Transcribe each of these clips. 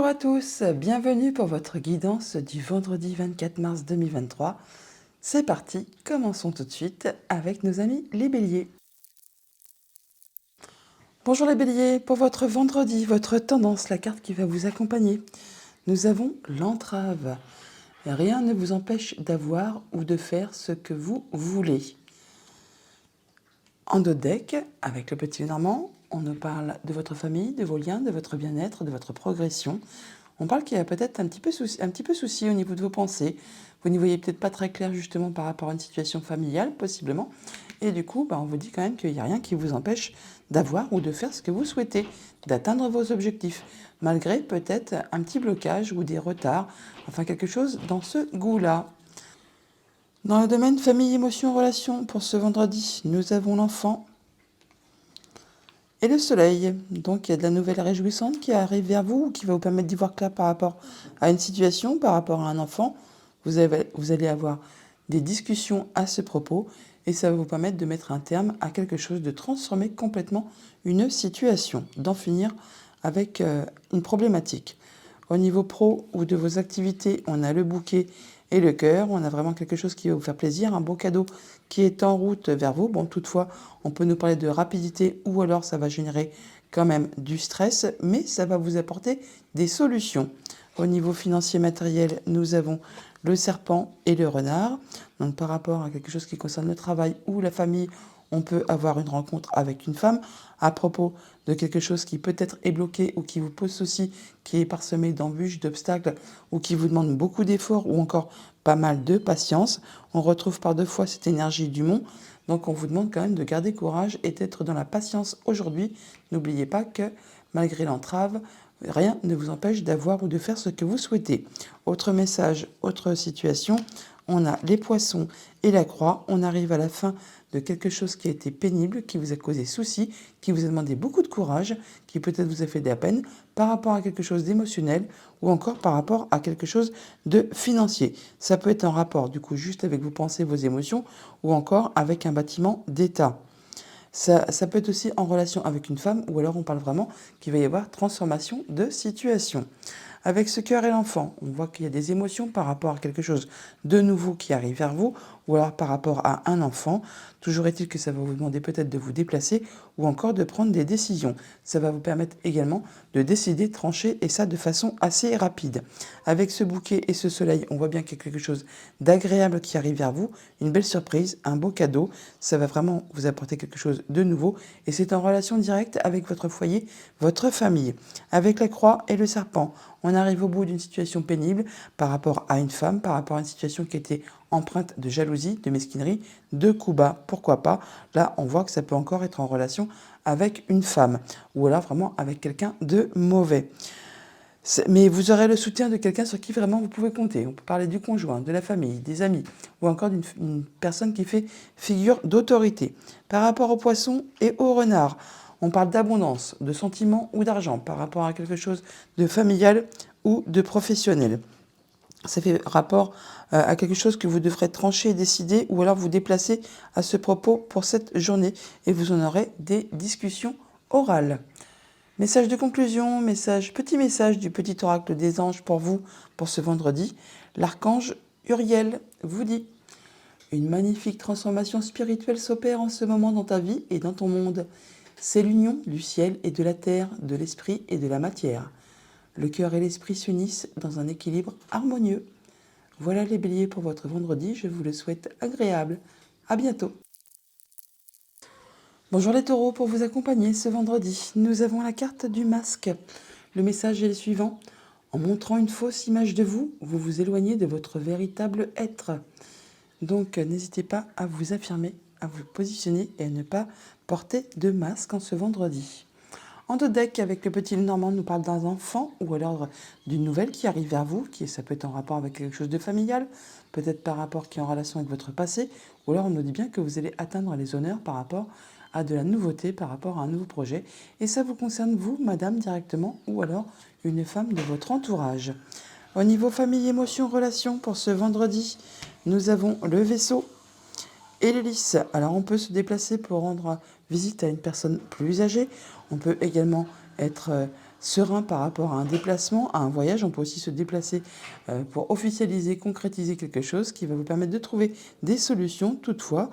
à tous, bienvenue pour votre guidance du vendredi 24 mars 2023. C'est parti, commençons tout de suite avec nos amis les béliers. Bonjour les béliers, pour votre vendredi, votre tendance, la carte qui va vous accompagner. Nous avons l'entrave. Rien ne vous empêche d'avoir ou de faire ce que vous voulez. En dos de deck, avec le petit Normand, on nous parle de votre famille, de vos liens, de votre bien-être, de votre progression. On parle qu'il y a peut-être un petit peu souci au niveau de vos pensées. Vous n'y voyez peut-être pas très clair justement par rapport à une situation familiale, possiblement. Et du coup, on vous dit quand même qu'il n'y a rien qui vous empêche d'avoir ou de faire ce que vous souhaitez, d'atteindre vos objectifs, malgré peut-être un petit blocage ou des retards, enfin quelque chose dans ce goût-là. Dans le domaine famille, émotion, relation, pour ce vendredi, nous avons l'enfant et le soleil. Donc il y a de la nouvelle réjouissante qui arrive vers vous, qui va vous permettre d'y voir clair par rapport à une situation, par rapport à un enfant. Vous allez avoir des discussions à ce propos et ça va vous permettre de mettre un terme à quelque chose, de transformer complètement une situation, d'en finir avec une problématique. Au niveau pro ou de vos activités, on a le bouquet et le cœur. On a vraiment quelque chose qui va vous faire plaisir, un beau cadeau qui est en route vers vous. Bon, toutefois, on peut nous parler de rapidité ou alors ça va générer quand même du stress, mais ça va vous apporter des solutions. Au niveau financier matériel, nous avons le serpent et le renard. Donc par rapport à quelque chose qui concerne le travail ou la famille, on peut avoir une rencontre avec une femme à propos de quelque chose qui peut-être est bloqué ou qui vous pose souci, qui est parsemé d'embûches, d'obstacles ou qui vous demande beaucoup d'efforts ou encore pas mal de patience. On retrouve par deux fois cette énergie du mont. Donc on vous demande quand même de garder courage et d'être dans la patience aujourd'hui. N'oubliez pas que malgré l'entrave, rien ne vous empêche d'avoir ou de faire ce que vous souhaitez. Autre message, autre situation, on a les poissons et la croix. On arrive à la fin de quelque chose qui a été pénible, qui vous a causé souci, qui vous a demandé beaucoup de courage, qui peut-être vous a fait de la peine par rapport à quelque chose d'émotionnel ou encore par rapport à quelque chose de financier. Ça peut être en rapport du coup juste avec vos pensées, vos émotions ou encore avec un bâtiment d'État. Ça peut être aussi en relation avec une femme ou alors on parle vraiment qu'il va y avoir transformation de situation. Avec ce cœur et l'enfant, on voit qu'il y a des émotions par rapport à quelque chose de nouveau qui arrive vers vous, ou alors par rapport à un enfant. Toujours est-il que ça va vous demander peut-être de vous déplacer ou encore de prendre des décisions. Ça va vous permettre également de décider, trancher, et ça de façon assez rapide. Avec ce bouquet et ce soleil, on voit bien qu'il y a quelque chose d'agréable qui arrive vers vous, une belle surprise, un beau cadeau. Ça va vraiment vous apporter quelque chose de nouveau, et c'est en relation directe avec votre foyer, votre famille. Avec la croix et le serpent, on arrive au bout d'une situation pénible par rapport à une femme, par rapport à une situation qui était empreinte de jalousie, de mesquinerie, de coups bas, pourquoi pas. Là, on voit que ça peut encore être en relation avec une femme ou alors vraiment avec quelqu'un de mauvais. Mais vous aurez le soutien de quelqu'un sur qui vraiment vous pouvez compter. On peut parler du conjoint, de la famille, des amis ou encore d'une personne qui fait figure d'autorité. Par rapport aux poissons et aux renards, on parle d'abondance, de sentiments ou d'argent par rapport à quelque chose de familial ou de professionnel. Ça fait rapport à quelque chose que vous devrez trancher et décider ou alors vous déplacer à ce propos pour cette journée et vous en aurez des discussions orales. Message de conclusion, petit message du petit oracle des anges pour vous pour ce vendredi. L'archange Uriel vous dit: une magnifique transformation spirituelle s'opère en ce moment dans ta vie et dans ton monde. C'est l'union du ciel et de la terre, de l'esprit et de la matière. Le cœur et l'esprit s'unissent dans un équilibre harmonieux. Voilà les béliers pour votre vendredi, je vous le souhaite agréable. À bientôt. Bonjour les taureaux, pour vous accompagner ce vendredi, nous avons la carte du masque. Le message est le suivant: en montrant une fausse image de vous, vous vous éloignez de votre véritable être. Donc n'hésitez pas à vous affirmer, à vous positionner et à ne pas porter de masque en ce vendredi. En deux decks, avec le petit Normand, nous parle d'un enfant ou alors d'une nouvelle qui arrive vers vous, ça peut être en rapport avec quelque chose de familial, peut-être par rapport qui est en relation avec votre passé, ou alors on nous dit bien que vous allez atteindre les honneurs par rapport à de la nouveauté, par rapport à un nouveau projet. Et ça vous concerne vous, madame, directement, ou alors une femme de votre entourage. Au niveau famille, émotion, relation, pour ce vendredi, nous avons le vaisseau et l'hélice. Alors on peut se déplacer pour rendre visite à une personne plus âgée. On peut également être serein par rapport à un déplacement, à un voyage. On peut aussi se déplacer pour officialiser, concrétiser quelque chose qui va vous permettre de trouver des solutions. Toutefois,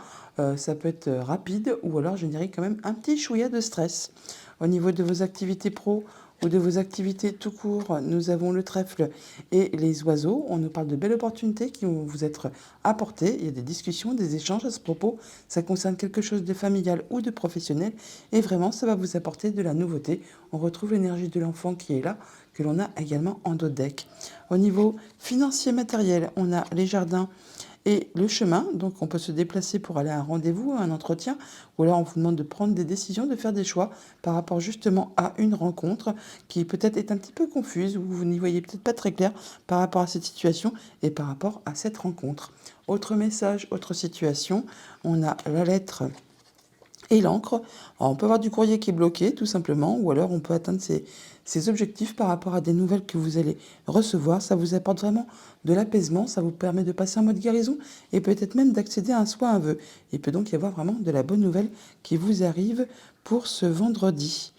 ça peut être rapide ou alors je dirais quand même un petit chouïa de stress. Au niveau de vos activités pro ou de vos activités tout court, nous avons le trèfle et les oiseaux. On nous parle de belles opportunités qui vont vous être apportées. Il y a des discussions, des échanges à ce propos. Ça concerne quelque chose de familial ou de professionnel. Et vraiment, ça va vous apporter de la nouveauté. On retrouve l'énergie de l'enfant qui est là, que l'on a également en dos de deck. Au niveau financier matériel, on a les jardins et le chemin. Donc on peut se déplacer pour aller à un rendez-vous, à un entretien, ou alors on vous demande de prendre des décisions, de faire des choix par rapport justement à une rencontre qui peut-être est un petit peu confuse, ou vous n'y voyez peut-être pas très clair par rapport à cette situation et par rapport à cette rencontre. Autre message, autre situation, on a la lettre et l'encre. Alors, on peut avoir du courrier qui est bloqué tout simplement, ou alors on peut atteindre ses objectifs par rapport à des nouvelles que vous allez recevoir. Ça vous apporte vraiment de l'apaisement, ça vous permet de passer en mode guérison et peut-être même d'accéder à un souhait, un vœu. Il peut donc y avoir vraiment de la bonne nouvelle qui vous arrive pour ce vendredi.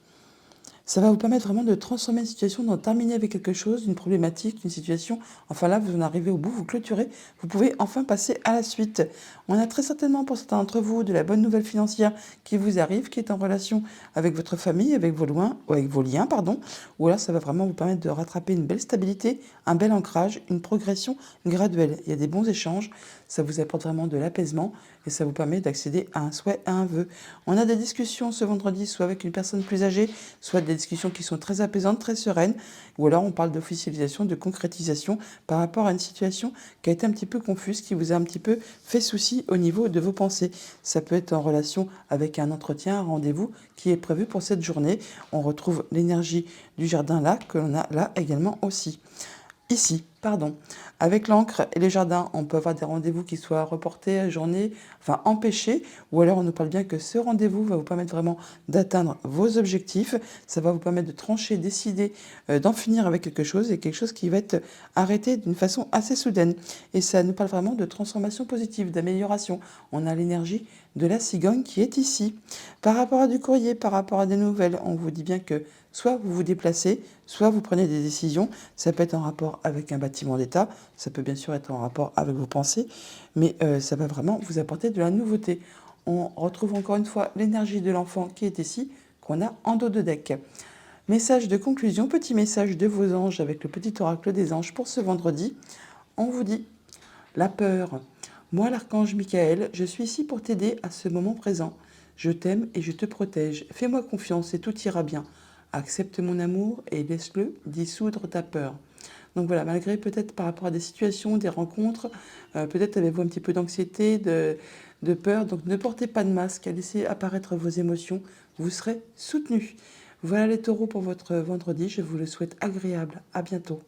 Ça va vous permettre vraiment de transformer une situation, d'en terminer avec quelque chose, une problématique, une situation. Enfin là, vous en arrivez au bout, vous clôturez, vous pouvez enfin passer à la suite. On a très certainement pour certains d'entre vous de la bonne nouvelle financière qui vous arrive, qui est en relation avec votre famille, avec vos loin, ou avec vos liens, pardon. Ou là, ça va vraiment vous permettre de rattraper une belle stabilité, un bel ancrage, une progression graduelle. Il y a des bons échanges, ça vous apporte vraiment de l'apaisement et ça vous permet d'accéder à un souhait, à un vœu. On a des discussions ce vendredi, soit avec une personne plus âgée, soit des discussions qui sont très apaisantes, très sereines, ou alors on parle d'officialisation, de concrétisation par rapport à une situation qui a été un petit peu confuse, qui vous a un petit peu fait souci au niveau de vos pensées. Ça peut être en relation avec un entretien, un rendez-vous qui est prévu pour cette journée. On retrouve l'énergie du jardin là, que l'on a là également aussi. Ici, pardon. Avec l'encre et les jardins, on peut avoir des rendez-vous qui soient reportés à journée, enfin empêchés, ou alors on nous parle bien que ce rendez-vous va vous permettre vraiment d'atteindre vos objectifs, ça va vous permettre de trancher, décider, d'en finir avec quelque chose et quelque chose qui va être arrêté d'une façon assez soudaine. Et ça nous parle vraiment de transformation positive, d'amélioration. On a l'énergie de la cigogne qui est ici. Par rapport à du courrier, par rapport à des nouvelles, on vous dit bien que soit vous vous déplacez, soit vous prenez des décisions. Ça peut être en rapport avec un bâtiment d'État, ça peut bien sûr être en rapport avec vos pensées, mais ça va vraiment vous apporter de la nouveauté. On retrouve encore une fois l'énergie de l'enfant qui est ici, qu'on a en dos de deck. Message de conclusion, petit message de vos anges avec le petit oracle des anges pour ce vendredi. On vous dit la peur. Moi, l'archange Michael, je suis ici pour t'aider à ce moment présent. Je t'aime et je te protège. Fais-moi confiance et tout ira bien. Accepte mon amour et laisse-le dissoudre ta peur. Donc voilà, malgré peut-être par rapport à des situations, des rencontres, peut-être avez-vous un petit peu d'anxiété, de peur. Donc ne portez pas de masque, laissez apparaître vos émotions. Vous serez soutenus. Voilà les taureaux pour votre vendredi. Je vous le souhaite agréable. À bientôt.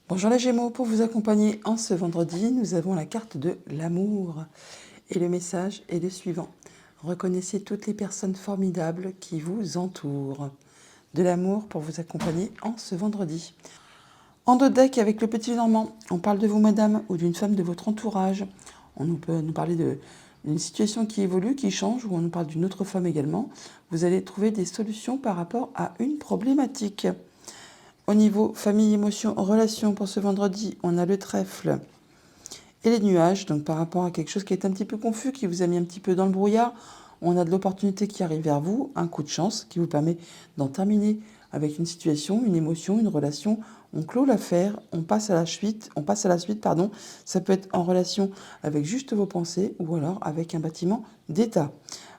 Bonjour les Gémeaux, pour vous accompagner en ce vendredi, nous avons la carte de l'amour. Et le message est le suivant. Reconnaissez toutes les personnes formidables qui vous entourent. De l'amour pour vous accompagner en ce vendredi. En dos de deck avec le petit Normand, on parle de vous madame ou d'une femme de votre entourage. On peut nous parler d'une situation qui évolue, qui change, ou on nous parle d'une autre femme également. Vous allez trouver des solutions par rapport à une problématique. Au niveau famille, émotion, relation pour ce vendredi, on a le trèfle et les nuages. Donc par rapport à quelque chose qui est un petit peu confus, qui vous a mis un petit peu dans le brouillard, on a de l'opportunité qui arrive vers vous, un coup de chance qui vous permet d'en terminer avec une situation, une émotion, une relation. On clôt l'affaire, on passe à la suite, pardon. Ça peut être en relation avec juste vos pensées ou alors avec un bâtiment d'État.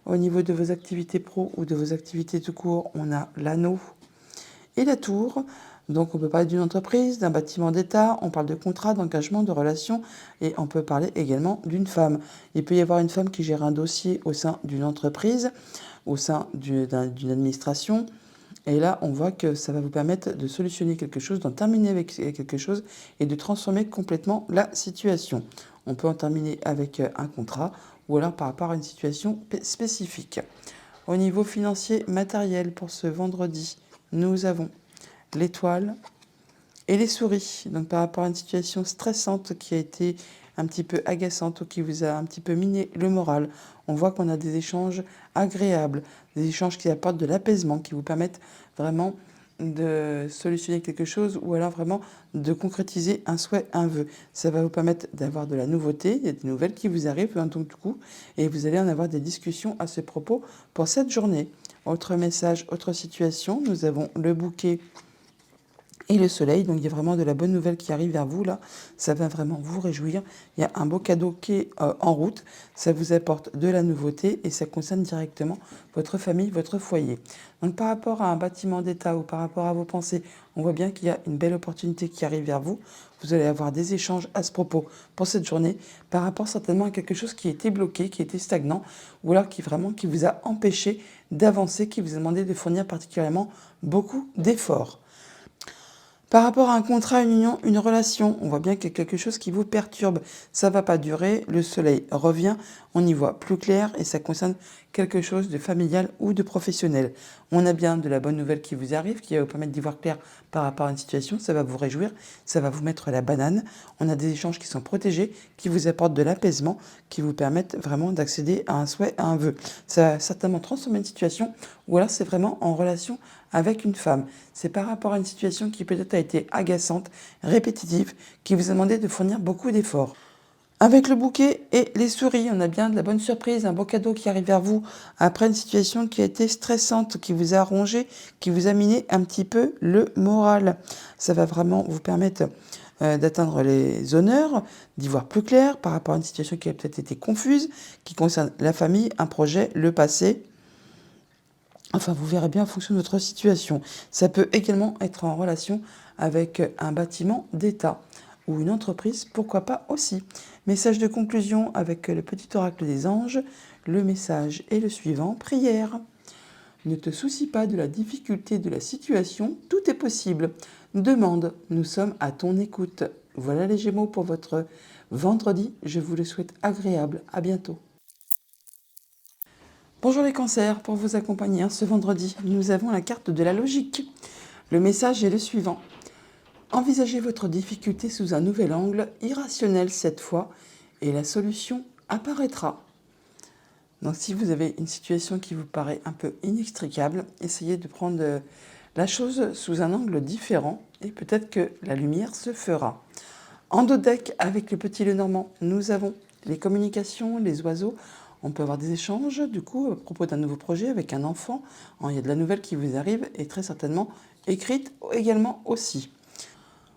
Au niveau de vos activités pro ou de vos activités tout court, on a l'anneau et la tour. Donc on peut parler d'une entreprise, d'un bâtiment d'État, on parle de contrat, d'engagement, de relations et on peut parler également d'une femme. Il peut y avoir une femme qui gère un dossier au sein d'une entreprise, au sein d'une administration. Et là, on voit que ça va vous permettre de solutionner quelque chose, d'en terminer avec quelque chose et de transformer complètement la situation. On peut en terminer avec un contrat ou alors par rapport à une situation spécifique. Au niveau financier, matériel pour ce vendredi, nous avons l'étoile et les souris. Donc par rapport à une situation stressante qui a été un petit peu agaçante ou qui vous a un petit peu miné le moral, on voit qu'on a des échanges agréables, des échanges qui apportent de l'apaisement, qui vous permettent vraiment de solutionner quelque chose ou alors vraiment de concrétiser un souhait, un vœu. Ça va vous permettre d'avoir de la nouveauté, il y a des nouvelles qui vous arrivent d'un tout coup et vous allez en avoir des discussions à ce propos pour cette journée. Autre message, autre situation, nous avons le bouquet et le soleil, donc il y a vraiment de la bonne nouvelle qui arrive vers vous là, ça va vraiment vous réjouir. Il y a un beau cadeau qui est en route, ça vous apporte de la nouveauté et ça concerne directement votre famille, votre foyer. Donc par rapport à un bâtiment d'État ou par rapport à vos pensées, on voit bien qu'il y a une belle opportunité qui arrive vers vous. Vous allez avoir des échanges à ce propos pour cette journée par rapport certainement à quelque chose qui était bloqué, qui était stagnant ou alors qui vous a empêché d'avancer, qui vous a demandé de fournir particulièrement beaucoup d'efforts. Par rapport à un contrat, une union, une relation, on voit bien qu'il y a quelque chose qui vous perturbe. Ça ne va pas durer, le soleil revient, on y voit plus clair et ça concerne quelque chose de familial ou de professionnel. On a bien de la bonne nouvelle qui vous arrive, qui va vous permettre d'y voir clair par rapport à une situation, ça va vous réjouir, ça va vous mettre la banane. On a des échanges qui sont protégés, qui vous apportent de l'apaisement, qui vous permettent vraiment d'accéder à un souhait, à un vœu. Ça va certainement transformer une situation ou alors c'est vraiment en relation avec une femme. C'est par rapport à une situation qui peut-être a été agaçante, répétitive, qui vous a demandé de fournir beaucoup d'efforts. Avec le bouquet et les souris, on a bien de la bonne surprise, un beau cadeau qui arrive vers vous après une situation qui a été stressante, qui vous a rongé, qui vous a miné un petit peu le moral. Ça va vraiment vous permettre d'atteindre les honneurs, d'y voir plus clair par rapport à une situation qui a peut-être été confuse, qui concerne la famille, un projet, le passé. Enfin, vous verrez bien en fonction de votre situation. Ça peut également être en relation avec un bâtiment d'État ou une entreprise, pourquoi pas aussi. Message de conclusion avec le petit oracle des anges. Le message est le suivant, prière. Ne te soucie pas de la difficulté de la situation, tout est possible. Demande, nous sommes à ton écoute. Voilà les Gémeaux pour votre vendredi. Je vous le souhaite agréable. À bientôt. Bonjour les cancers, pour vous accompagner ce vendredi, nous avons la carte de la logique. Le message est le suivant. Envisagez votre difficulté sous un nouvel angle, irrationnel cette fois, et la solution apparaîtra. Donc si vous avez une situation qui vous paraît un peu inextricable, essayez de prendre la chose sous un angle différent et peut-être que la lumière se fera. En dos deck, avec le petit Lenormand, nous avons les communications, les oiseaux. On peut avoir des échanges, du coup, à propos d'un nouveau projet avec un enfant. Il y a de la nouvelle qui vous arrive et très certainement écrite également aussi.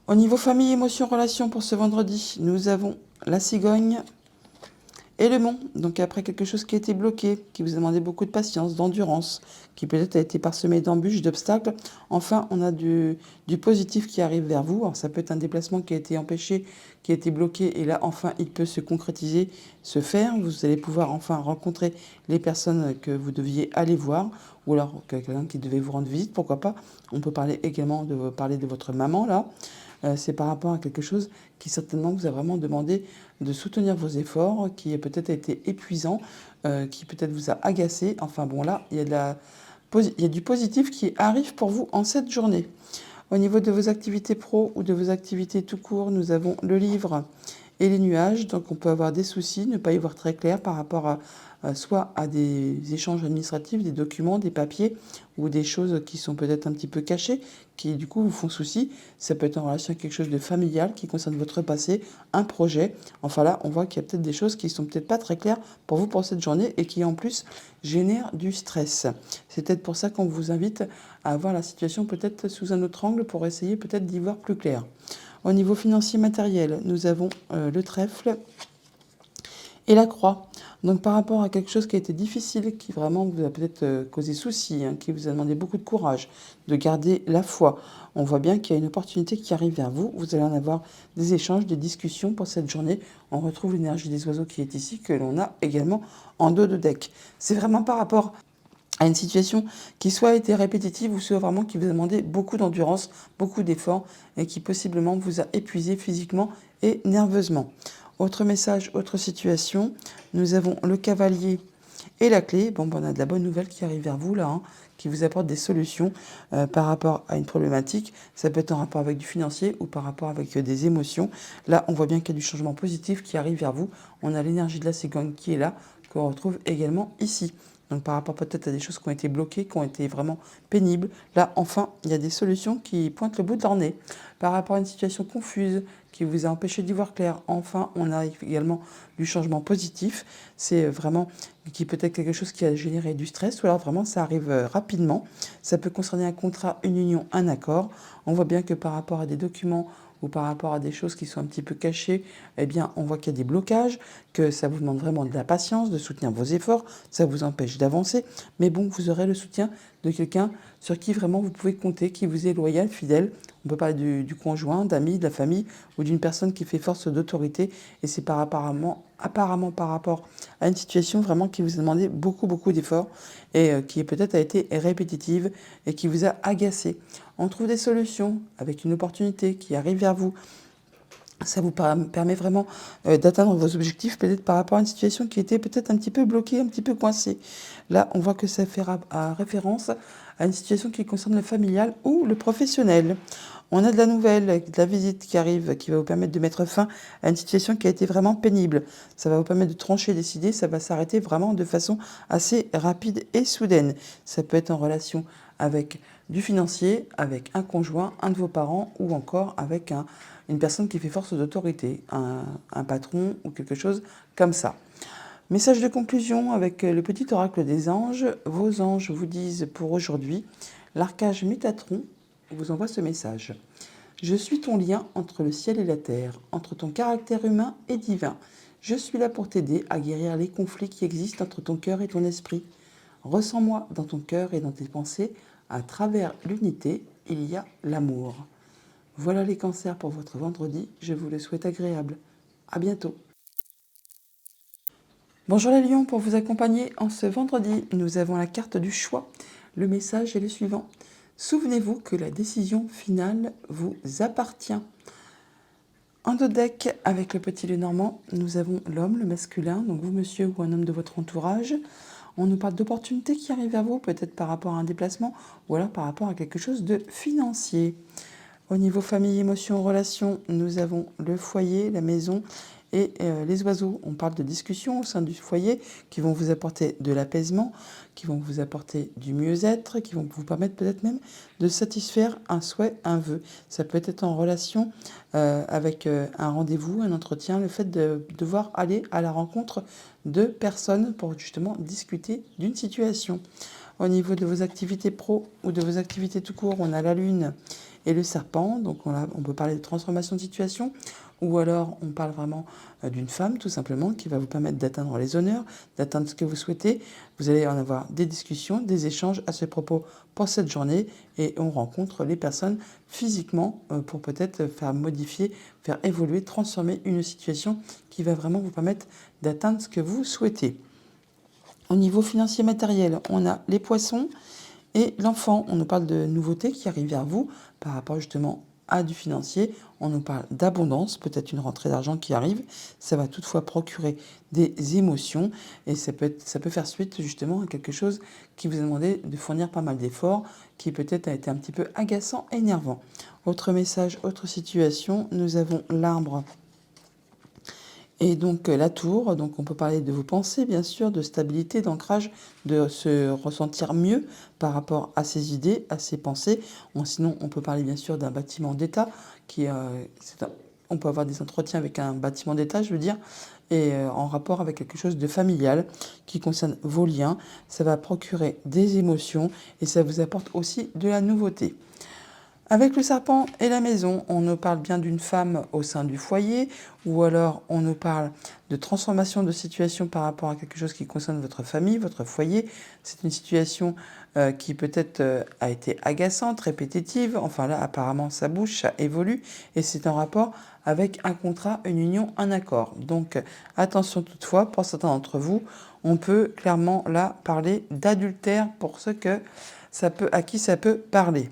Au niveau famille, émotion, relation pour ce vendredi, nous avons la cigogne et le mont. Donc après quelque chose qui a été bloqué, qui vous a demandé beaucoup de patience, d'endurance, qui peut-être a été parsemé d'embûches, d'obstacles. Enfin, on a du positif qui arrive vers vous. Alors, ça peut être un déplacement qui a été empêché, qui a été bloqué, et là, enfin, il peut se concrétiser, se faire. Vous allez pouvoir enfin rencontrer les personnes que vous deviez aller voir, ou alors quelqu'un qui devait vous rendre visite, pourquoi pas. On peut parler également de votre maman, là. C'est par rapport à quelque chose qui certainement vous a vraiment demandé de soutenir vos efforts, qui a peut-être été épuisant, qui peut-être vous a agacé. Enfin bon, là, il y a du positif qui arrive pour vous en cette journée. Au niveau de vos activités pro ou de vos activités tout court, nous avons le livre et les nuages. Donc on peut avoir des soucis, ne pas y voir très clair par rapport à soit à des échanges administratifs, des documents, des papiers ou des choses qui sont peut-être un petit peu cachées, qui du coup vous font souci. Ça peut être en relation avec quelque chose de familial qui concerne votre passé, un projet. Enfin là, on voit qu'il y a peut-être des choses qui sont peut-être pas très claires pour vous pour cette journée et qui en plus génèrent du stress. C'est peut-être pour ça qu'on vous invite à voir la situation peut-être sous un autre angle pour essayer peut-être d'y voir plus clair. Au niveau financier matériel, nous avons le trèfle et la croix. Donc par rapport à quelque chose qui a été difficile, qui vraiment vous a peut-être causé souci, qui vous a demandé beaucoup de courage, de garder la foi, on voit bien qu'il y a une opportunité qui arrive vers vous. Vous allez en avoir des échanges, des discussions pour cette journée. On retrouve l'énergie des oiseaux qui est ici, que l'on a également en dos de deck. C'est vraiment par rapport à une situation qui soit a été répétitive ou soit vraiment qui vous a demandé beaucoup d'endurance, beaucoup d'efforts et qui possiblement vous a épuisé physiquement et nerveusement. Autre message, autre situation, nous avons le cavalier et la clé. Bon, on a de la bonne nouvelle qui arrive vers vous là, qui vous apporte des solutions par rapport à une problématique. Ça peut être en rapport avec du financier ou par rapport avec des émotions. Là, on voit bien qu'il y a du changement positif qui arrive vers vous. On a l'énergie de la cigogne qui est là, qu'on retrouve également ici. Donc par rapport peut-être à des choses qui ont été bloquées, qui ont été vraiment pénibles. Là, enfin, il y a des solutions qui pointent le bout de leur nez. Par rapport à une situation confuse qui vous a empêché d'y voir clair, enfin, on a également du changement positif. C'est vraiment qui peut être quelque chose qui a généré du stress, ou alors vraiment ça arrive rapidement. Ça peut concerner un contrat, une union, un accord. On voit bien que par rapport à des documents ou par rapport à des choses qui sont un petit peu cachées, eh bien, on voit qu'il y a des blocages, que ça vous demande vraiment de la patience, de soutenir vos efforts, ça vous empêche d'avancer. Mais bon, vous aurez le soutien de quelqu'un sur qui vraiment vous pouvez compter, qui vous est loyal, fidèle. On peut parler du conjoint, d'amis, de la famille ou d'une personne qui fait force d'autorité. Et c'est apparemment par rapport à une situation vraiment qui vous a demandé beaucoup d'efforts et qui peut-être a été répétitive et qui vous a agacé. On trouve des solutions avec une opportunité qui arrive vers vous. Ça vous permet vraiment d'atteindre vos objectifs, peut-être par rapport à une situation qui était peut-être un petit peu bloquée, un petit peu coincée. Là, on voit que ça fait référence à une situation qui concerne le familial ou le professionnel. On a de la nouvelle, de la visite qui arrive, qui va vous permettre de mettre fin à une situation qui a été vraiment pénible. Ça va vous permettre de trancher, décider, ça va s'arrêter vraiment de façon assez rapide et soudaine. Ça peut être en relation avec du financier, avec un conjoint, un de vos parents ou encore avec une personne qui fait force d'autorité, un patron ou quelque chose comme ça. Message de conclusion avec le petit oracle des anges. Vos anges vous disent pour aujourd'hui, l'archange Métatron vous envoie ce message. Je suis ton lien entre le ciel et la terre, entre ton caractère humain et divin. Je suis là pour t'aider à guérir les conflits qui existent entre ton cœur et ton esprit. Ressens-moi dans ton cœur et dans tes pensées. À travers l'unité, il y a l'amour. Voilà les cancers pour votre vendredi. Je vous le souhaite agréable. À bientôt. Bonjour les lions, pour vous accompagner en ce vendredi, nous avons la carte du choix. Le message est le suivant. Souvenez-vous que la décision finale vous appartient. En dos deck, avec le petit Lenormand, nous avons l'homme, le masculin, donc vous monsieur ou un homme de votre entourage. On nous parle d'opportunités qui arrivent à vous, peut-être par rapport à un déplacement ou alors par rapport à quelque chose de financier. Au niveau famille, émotions, relations, nous avons le foyer, la maison et les oiseaux. On parle de discussions au sein du foyer qui vont vous apporter de l'apaisement, qui vont vous apporter du mieux-être, qui vont vous permettre peut-être même de satisfaire un souhait, un vœu. Ça peut être en relation avec un rendez-vous, un entretien, le fait de devoir aller à la rencontre de personnes pour justement discuter d'une situation. Au niveau de vos activités pro ou de vos activités tout court, on a la lune et le serpent. Donc on peut parler de transformation de situation ou alors on parle vraiment d'une femme tout simplement qui va vous permettre d'atteindre les honneurs, d'atteindre ce que vous souhaitez. Vous allez en avoir des discussions, des échanges à ce propos pour cette journée et on rencontre les personnes physiquement pour peut-être faire modifier, faire évoluer, transformer une situation qui va vraiment vous permettre d'atteindre ce que vous souhaitez. Au niveau financier matériel, on a les poissons et l'enfant. On nous parle de nouveautés qui arrivent vers vous par rapport justement à du financier. On nous parle d'abondance, peut-être une rentrée d'argent qui arrive. Ça va toutefois procurer des émotions et ça peut faire suite justement à quelque chose qui vous a demandé de fournir pas mal d'efforts, qui peut-être a été un petit peu agaçant, énervant. Autre message, autre situation, nous avons l'arbre. Et donc la tour, donc on peut parler de vos pensées bien sûr, de stabilité, d'ancrage, de se ressentir mieux par rapport à ses idées, à ses pensées. Sinon on peut parler bien sûr d'un bâtiment d'État, on peut avoir des entretiens avec un bâtiment d'État, je veux dire, et en rapport avec quelque chose de familial qui concerne vos liens. Ça va procurer des émotions et ça vous apporte aussi de la nouveauté. Avec le serpent et la maison, on nous parle bien d'une femme au sein du foyer, ou alors on nous parle de transformation de situation par rapport à quelque chose qui concerne votre famille, votre foyer. C'est une situation qui peut-être a été agaçante, répétitive. Enfin là, apparemment, ça bouge, ça évolue, et c'est en rapport avec un contrat, une union, un accord. Donc attention toutefois, pour certains d'entre vous, on peut clairement là parler d'adultère pour ceux à qui ça peut parler.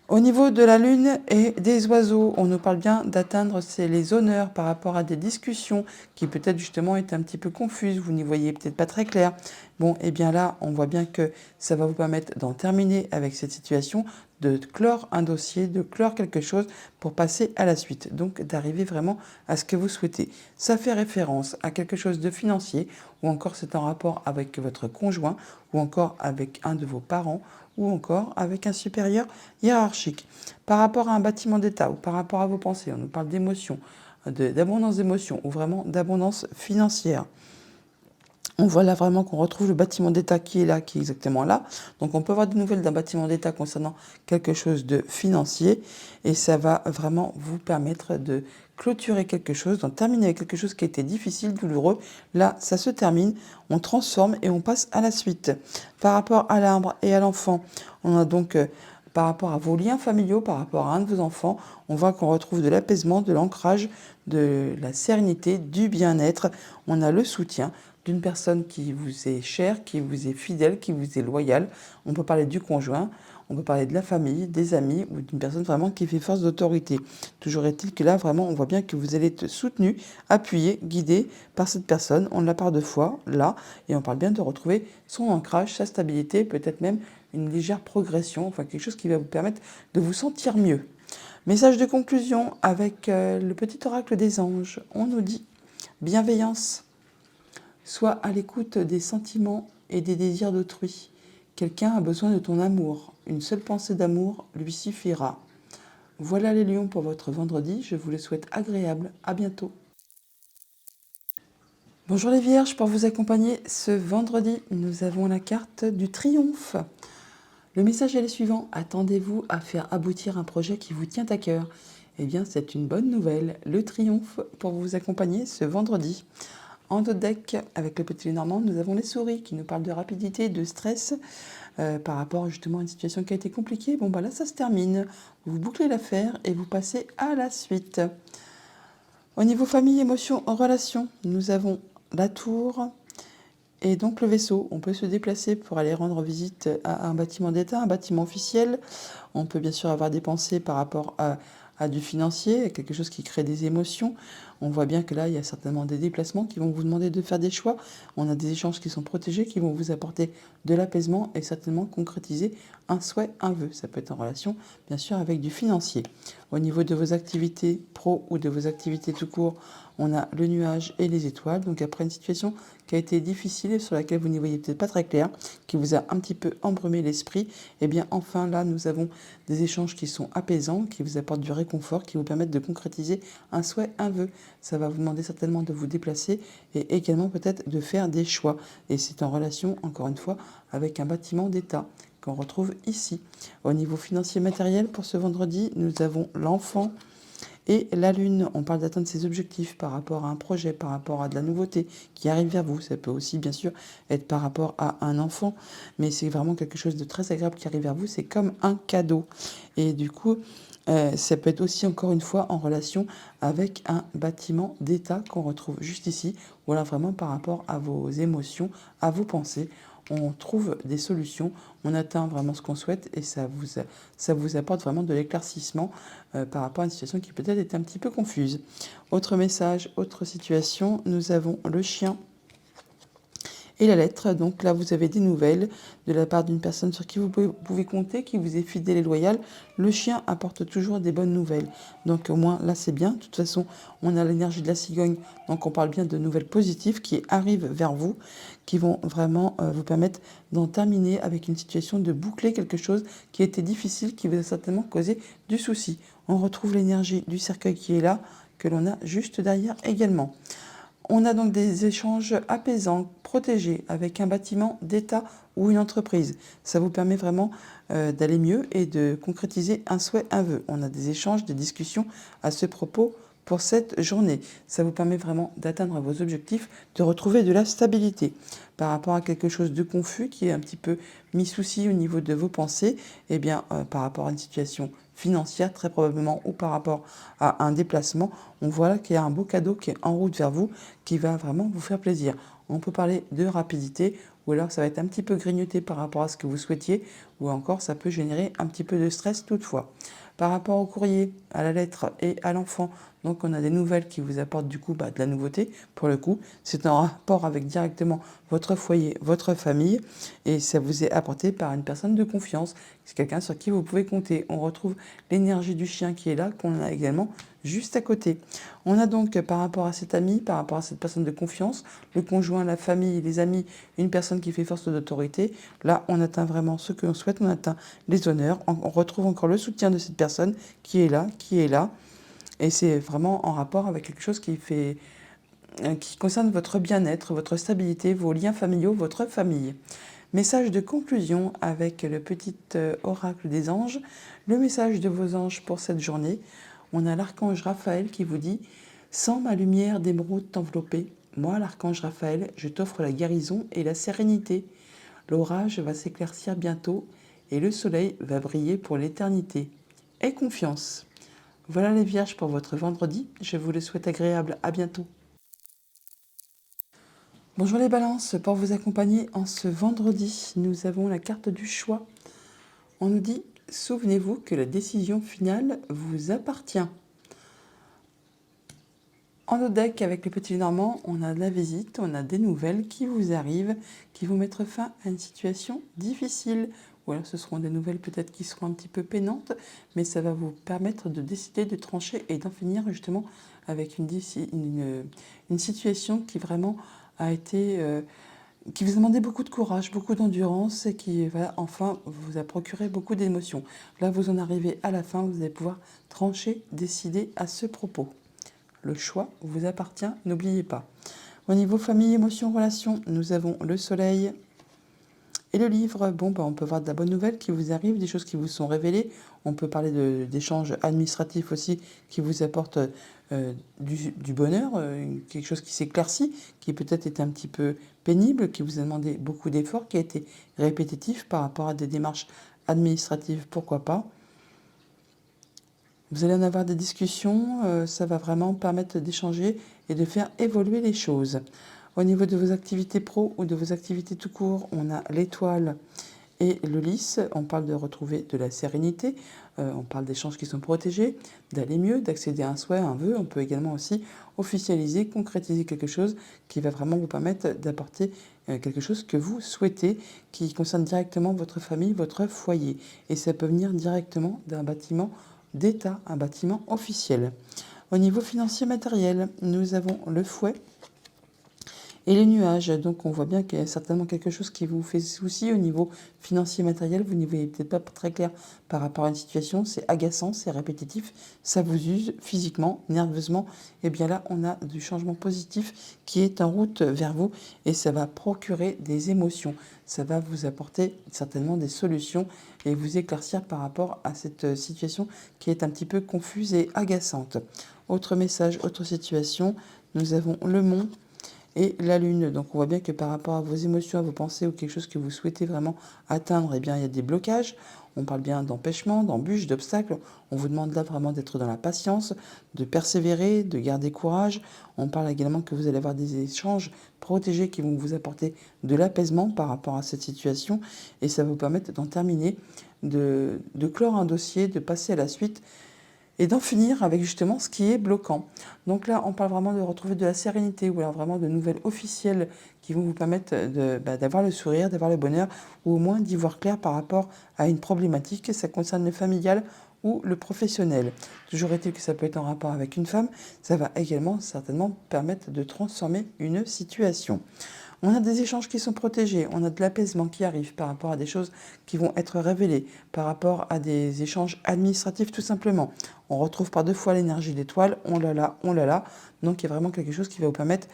Au niveau de la lune et des oiseaux, on nous parle bien d'atteindre les honneurs par rapport à des discussions qui peut-être justement étaient un petit peu confuses, vous n'y voyez peut-être pas très clair. Bon, et bien là, on voit bien que ça va vous permettre d'en terminer avec cette situation, de clore un dossier, de clore quelque chose pour passer à la suite. Donc d'arriver vraiment à ce que vous souhaitez. Ça fait référence à quelque chose de financier, ou encore c'est en rapport avec votre conjoint, ou encore avec un de vos parents, ou encore avec un supérieur hiérarchique. Par rapport à un bâtiment d'État, ou par rapport à vos pensées, on nous parle d'émotions, d'abondance d'émotions, ou vraiment d'abondance financière. On voit là vraiment qu'on retrouve le bâtiment d'État qui est là, qui est exactement là. Donc on peut avoir des nouvelles d'un bâtiment d'État concernant quelque chose de financier et ça va vraiment vous permettre de clôturer quelque chose, d'en terminer avec quelque chose qui a été difficile, douloureux. Là, ça se termine, on transforme et on passe à la suite. Par rapport à l'arbre et à l'enfant, on a donc par rapport à vos liens familiaux, par rapport à un de vos enfants, on voit qu'on retrouve de l'apaisement, de l'ancrage, de la sérénité, du bien-être. On a le soutien d'une personne qui vous est chère, qui vous est fidèle, qui vous est loyale. On peut parler du conjoint, on peut parler de la famille, des amis ou d'une personne vraiment qui fait force d'autorité. Toujours est-il que là, vraiment, on voit bien que vous allez être soutenu, appuyé, guidé par cette personne. On la part de foi, là, et on parle bien de retrouver son ancrage, sa stabilité, peut-être même une légère progression, enfin quelque chose qui va vous permettre de vous sentir mieux. Message de conclusion avec le petit oracle des anges. On nous dit bienveillance. Sois à l'écoute des sentiments et des désirs d'autrui. Quelqu'un a besoin de ton amour. Une seule pensée d'amour lui suffira. Voilà les lions pour votre vendredi. Je vous le souhaite agréable. À bientôt. Bonjour les vierges, pour vous accompagner ce vendredi, nous avons la carte du triomphe. Le message est le suivant. Attendez-vous à faire aboutir un projet qui vous tient à cœur. Eh bien, c'est une bonne nouvelle. Le triomphe pour vous accompagner ce vendredi. En dos deck, avec le petit Lénormand, nous avons les souris qui nous parlent de rapidité, de stress par rapport justement à une situation qui a été compliquée. Bon, bah là, ça se termine. Vous bouclez l'affaire et vous passez à la suite. Au niveau famille, émotions, relations, nous avons la tour et donc le vaisseau. On peut se déplacer pour aller rendre visite à un bâtiment d'État, un bâtiment officiel. On peut bien sûr avoir des pensées par rapport à du financier, quelque chose qui crée des émotions. On voit bien que là, il y a certainement des déplacements qui vont vous demander de faire des choix. On a des échanges qui sont protégés, qui vont vous apporter de l'apaisement et certainement concrétiser un souhait, un vœu. Ça peut être en relation, bien sûr, avec du financier. Au niveau de vos activités pro ou de vos activités tout court, on a le nuage et les étoiles. Donc après une situation qui a été difficile et sur laquelle vous n'y voyez peut-être pas très clair, qui vous a un petit peu embrumé l'esprit, et bien enfin là, nous avons des échanges qui sont apaisants, qui vous apportent du réconfort, qui vous permettent de concrétiser un souhait, un vœu. Ça va vous demander certainement de vous déplacer et également peut-être de faire des choix. Et c'est en relation, encore une fois, avec un bâtiment d'État qu'on retrouve ici. Au niveau financier matériel, pour ce vendredi, nous avons l'enfant et la Lune. On parle d'atteindre ses objectifs par rapport à un projet, par rapport à de la nouveauté qui arrive vers vous. Ça peut aussi, bien sûr, être par rapport à un enfant, mais c'est vraiment quelque chose de très agréable qui arrive vers vous. C'est comme un cadeau. Et du coup, ça peut être aussi, encore une fois, en relation avec un bâtiment d'État qu'on retrouve juste ici. Voilà, vraiment par rapport à vos émotions, à vos pensées. On trouve des solutions, on atteint vraiment ce qu'on souhaite et ça vous apporte vraiment de l'éclaircissement par rapport à une situation qui peut-être est un petit peu confuse. Autre message, autre situation, nous avons le chien et la lettre. Donc là, vous avez des nouvelles de la part d'une personne sur qui vous pouvez compter, qui vous est fidèle et loyale. Le chien apporte toujours des bonnes nouvelles. Donc au moins, là, c'est bien. De toute façon, on a l'énergie de la cigogne. Donc on parle bien de nouvelles positives qui arrivent vers vous, qui vont vraiment vous permettre d'en terminer avec une situation, de boucler quelque chose qui était difficile, qui vous a certainement causé du souci. On retrouve l'énergie du cercueil qui est là, que l'on a juste derrière également. On a donc des échanges apaisants, protégés, avec un bâtiment d'État ou une entreprise. Ça vous permet vraiment d'aller mieux et de concrétiser un souhait, un vœu. On a des échanges, des discussions à ce propos pour cette journée. Ça vous permet vraiment d'atteindre vos objectifs, de retrouver de la stabilité. Par rapport à quelque chose de confus qui est un petit peu mis souci au niveau de vos pensées, eh bien, par rapport à une situation financière très probablement ou par rapport à un déplacement, on voit là qu'il y a un beau cadeau qui est en route vers vous, qui va vraiment vous faire plaisir. On peut parler de rapidité ou alors ça va être un petit peu grignoté par rapport à ce que vous souhaitiez ou encore ça peut générer un petit peu de stress toutefois. Par rapport au courrier, à la lettre et à l'enfant, donc on a des nouvelles qui vous apportent du coup de la nouveauté. Pour le coup, c'est en rapport avec directement votre foyer, votre famille, et ça vous est apporté par une personne de confiance. C'est quelqu'un sur qui vous pouvez compter. On retrouve l'énergie du chien qui est là, qu'on a également juste à côté. On a donc par rapport à cet ami, par rapport à cette personne de confiance, le conjoint, la famille, les amis, une personne qui fait force d'autorité. Là, on atteint vraiment ce que l'on souhaite, on atteint les honneurs. On retrouve encore le soutien de cette personne qui est là, qui est là. Et c'est vraiment en rapport avec quelque chose qui concerne votre bien-être, votre stabilité, vos liens familiaux, votre famille. Message de conclusion avec le petit oracle des anges. Le message de vos anges pour cette journée. On a l'archange Raphaël qui vous dit « Sans ma lumière d'émeraude t'envelopper, moi l'archange Raphaël, je t'offre la guérison et la sérénité. L'orage va s'éclaircir bientôt et le soleil va briller pour l'éternité. Aie confiance. » Voilà les vierges pour votre vendredi. Je vous le souhaite agréable. À bientôt. Bonjour les balances, pour vous accompagner en ce vendredi, nous avons la carte du choix. On nous dit, souvenez-vous que la décision finale vous appartient. En nos decks, avec les petits Normands, on a de la visite, on a des nouvelles qui vous arrivent, qui vont mettre fin à une situation difficile. Ou alors ce seront des nouvelles peut-être qui seront un petit peu peinantes, mais ça va vous permettre de décider, de trancher et d'en finir justement avec une situation qui vraiment a été... qui vous a demandé beaucoup de courage, beaucoup d'endurance et qui va enfin vous a procuré beaucoup d'émotions. Là, vous en arrivez à la fin, vous allez pouvoir trancher, décider à ce propos. Le choix vous appartient, n'oubliez pas. Au niveau famille, émotions, relations, nous avons le soleil et le livre. Bon, on peut voir de la bonne nouvelle qui vous arrive, des choses qui vous sont révélées. On peut parler d'échanges administratifs aussi qui vous apportent du bonheur, quelque chose qui s'éclaircit, qui peut-être était un petit peu pénible, qui vous a demandé beaucoup d'efforts, qui a été répétitif par rapport à des démarches administratives, pourquoi pas. Vous allez en avoir des discussions, ça va vraiment permettre d'échanger et de faire évoluer les choses. Au niveau de vos activités pro ou de vos activités tout court, on a l'étoile et le lys. On parle de retrouver de la sérénité, on parle d'échanges qui sont protégés, d'aller mieux, d'accéder à un souhait, un vœu. On peut également aussi officialiser, concrétiser quelque chose qui va vraiment vous permettre d'apporter quelque chose que vous souhaitez, qui concerne directement votre famille, votre foyer. Et ça peut venir directement d'un bâtiment d'État, un bâtiment officiel. Au niveau financier matériel, nous avons le fouet et les nuages. Donc on voit bien qu'il y a certainement quelque chose qui vous fait souci au niveau financier matériel. Vous n'y voyez peut-être pas très clair par rapport à une situation. C'est agaçant, c'est répétitif, ça vous use physiquement, nerveusement. Et bien là, on a du changement positif qui est en route vers vous et ça va procurer des émotions. Ça va vous apporter certainement des solutions et vous éclaircir par rapport à cette situation qui est un petit peu confuse et agaçante. Autre message, autre situation, nous avons le mont et la lune. Donc on voit bien que par rapport à vos émotions, à vos pensées ou quelque chose que vous souhaitez vraiment atteindre, eh bien il y a des blocages. On parle bien d'empêchements, d'embûches, d'obstacles. On vous demande là vraiment d'être dans la patience, de persévérer, de garder courage. On parle également que vous allez avoir des échanges protégés qui vont vous apporter de l'apaisement par rapport à cette situation. Et ça va vous permettre d'en terminer, de clore un dossier, de passer à la suite et d'en finir avec justement ce qui est bloquant. Donc là, on parle vraiment de retrouver de la sérénité ou alors vraiment de nouvelles officielles qui vont vous permettre d'avoir le sourire, d'avoir le bonheur ou au moins d'y voir clair par rapport à une problématique. Ça concerne le familial ou le professionnel. Toujours est-il que ça peut être en rapport avec une femme, ça va également certainement permettre de transformer une situation. On a des échanges qui sont protégés, on a de l'apaisement qui arrive par rapport à des choses qui vont être révélées, par rapport à des échanges administratifs tout simplement. On retrouve par deux fois l'énergie d'étoile, on l'a là, on l'a là. Donc il y a vraiment quelque chose qui va vous permettre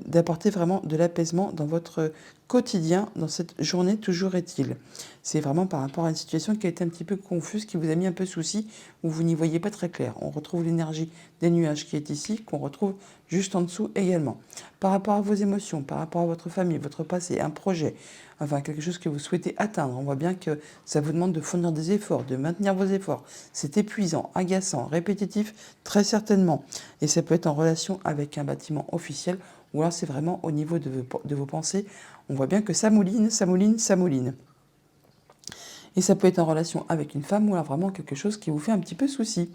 d'apporter vraiment de l'apaisement dans votre quotidien, dans cette journée, toujours est-il. C'est vraiment par rapport à une situation qui a été un petit peu confuse, qui vous a mis un peu souci, où vous n'y voyez pas très clair. On retrouve l'énergie des nuages qui est ici, qu'on retrouve juste en dessous également. Par rapport à vos émotions, par rapport à votre famille, votre passé, un projet, enfin quelque chose que vous souhaitez atteindre, on voit bien que ça vous demande de fournir des efforts, de maintenir vos efforts. C'est épuisant, agaçant, répétitif, très certainement. Et ça peut être en relation avec un bâtiment officiel, ou alors c'est vraiment au niveau de vos pensées. On voit bien que ça mouline, ça mouline, ça mouline. Et ça peut être en relation avec une femme ou alors vraiment quelque chose qui vous fait un petit peu souci.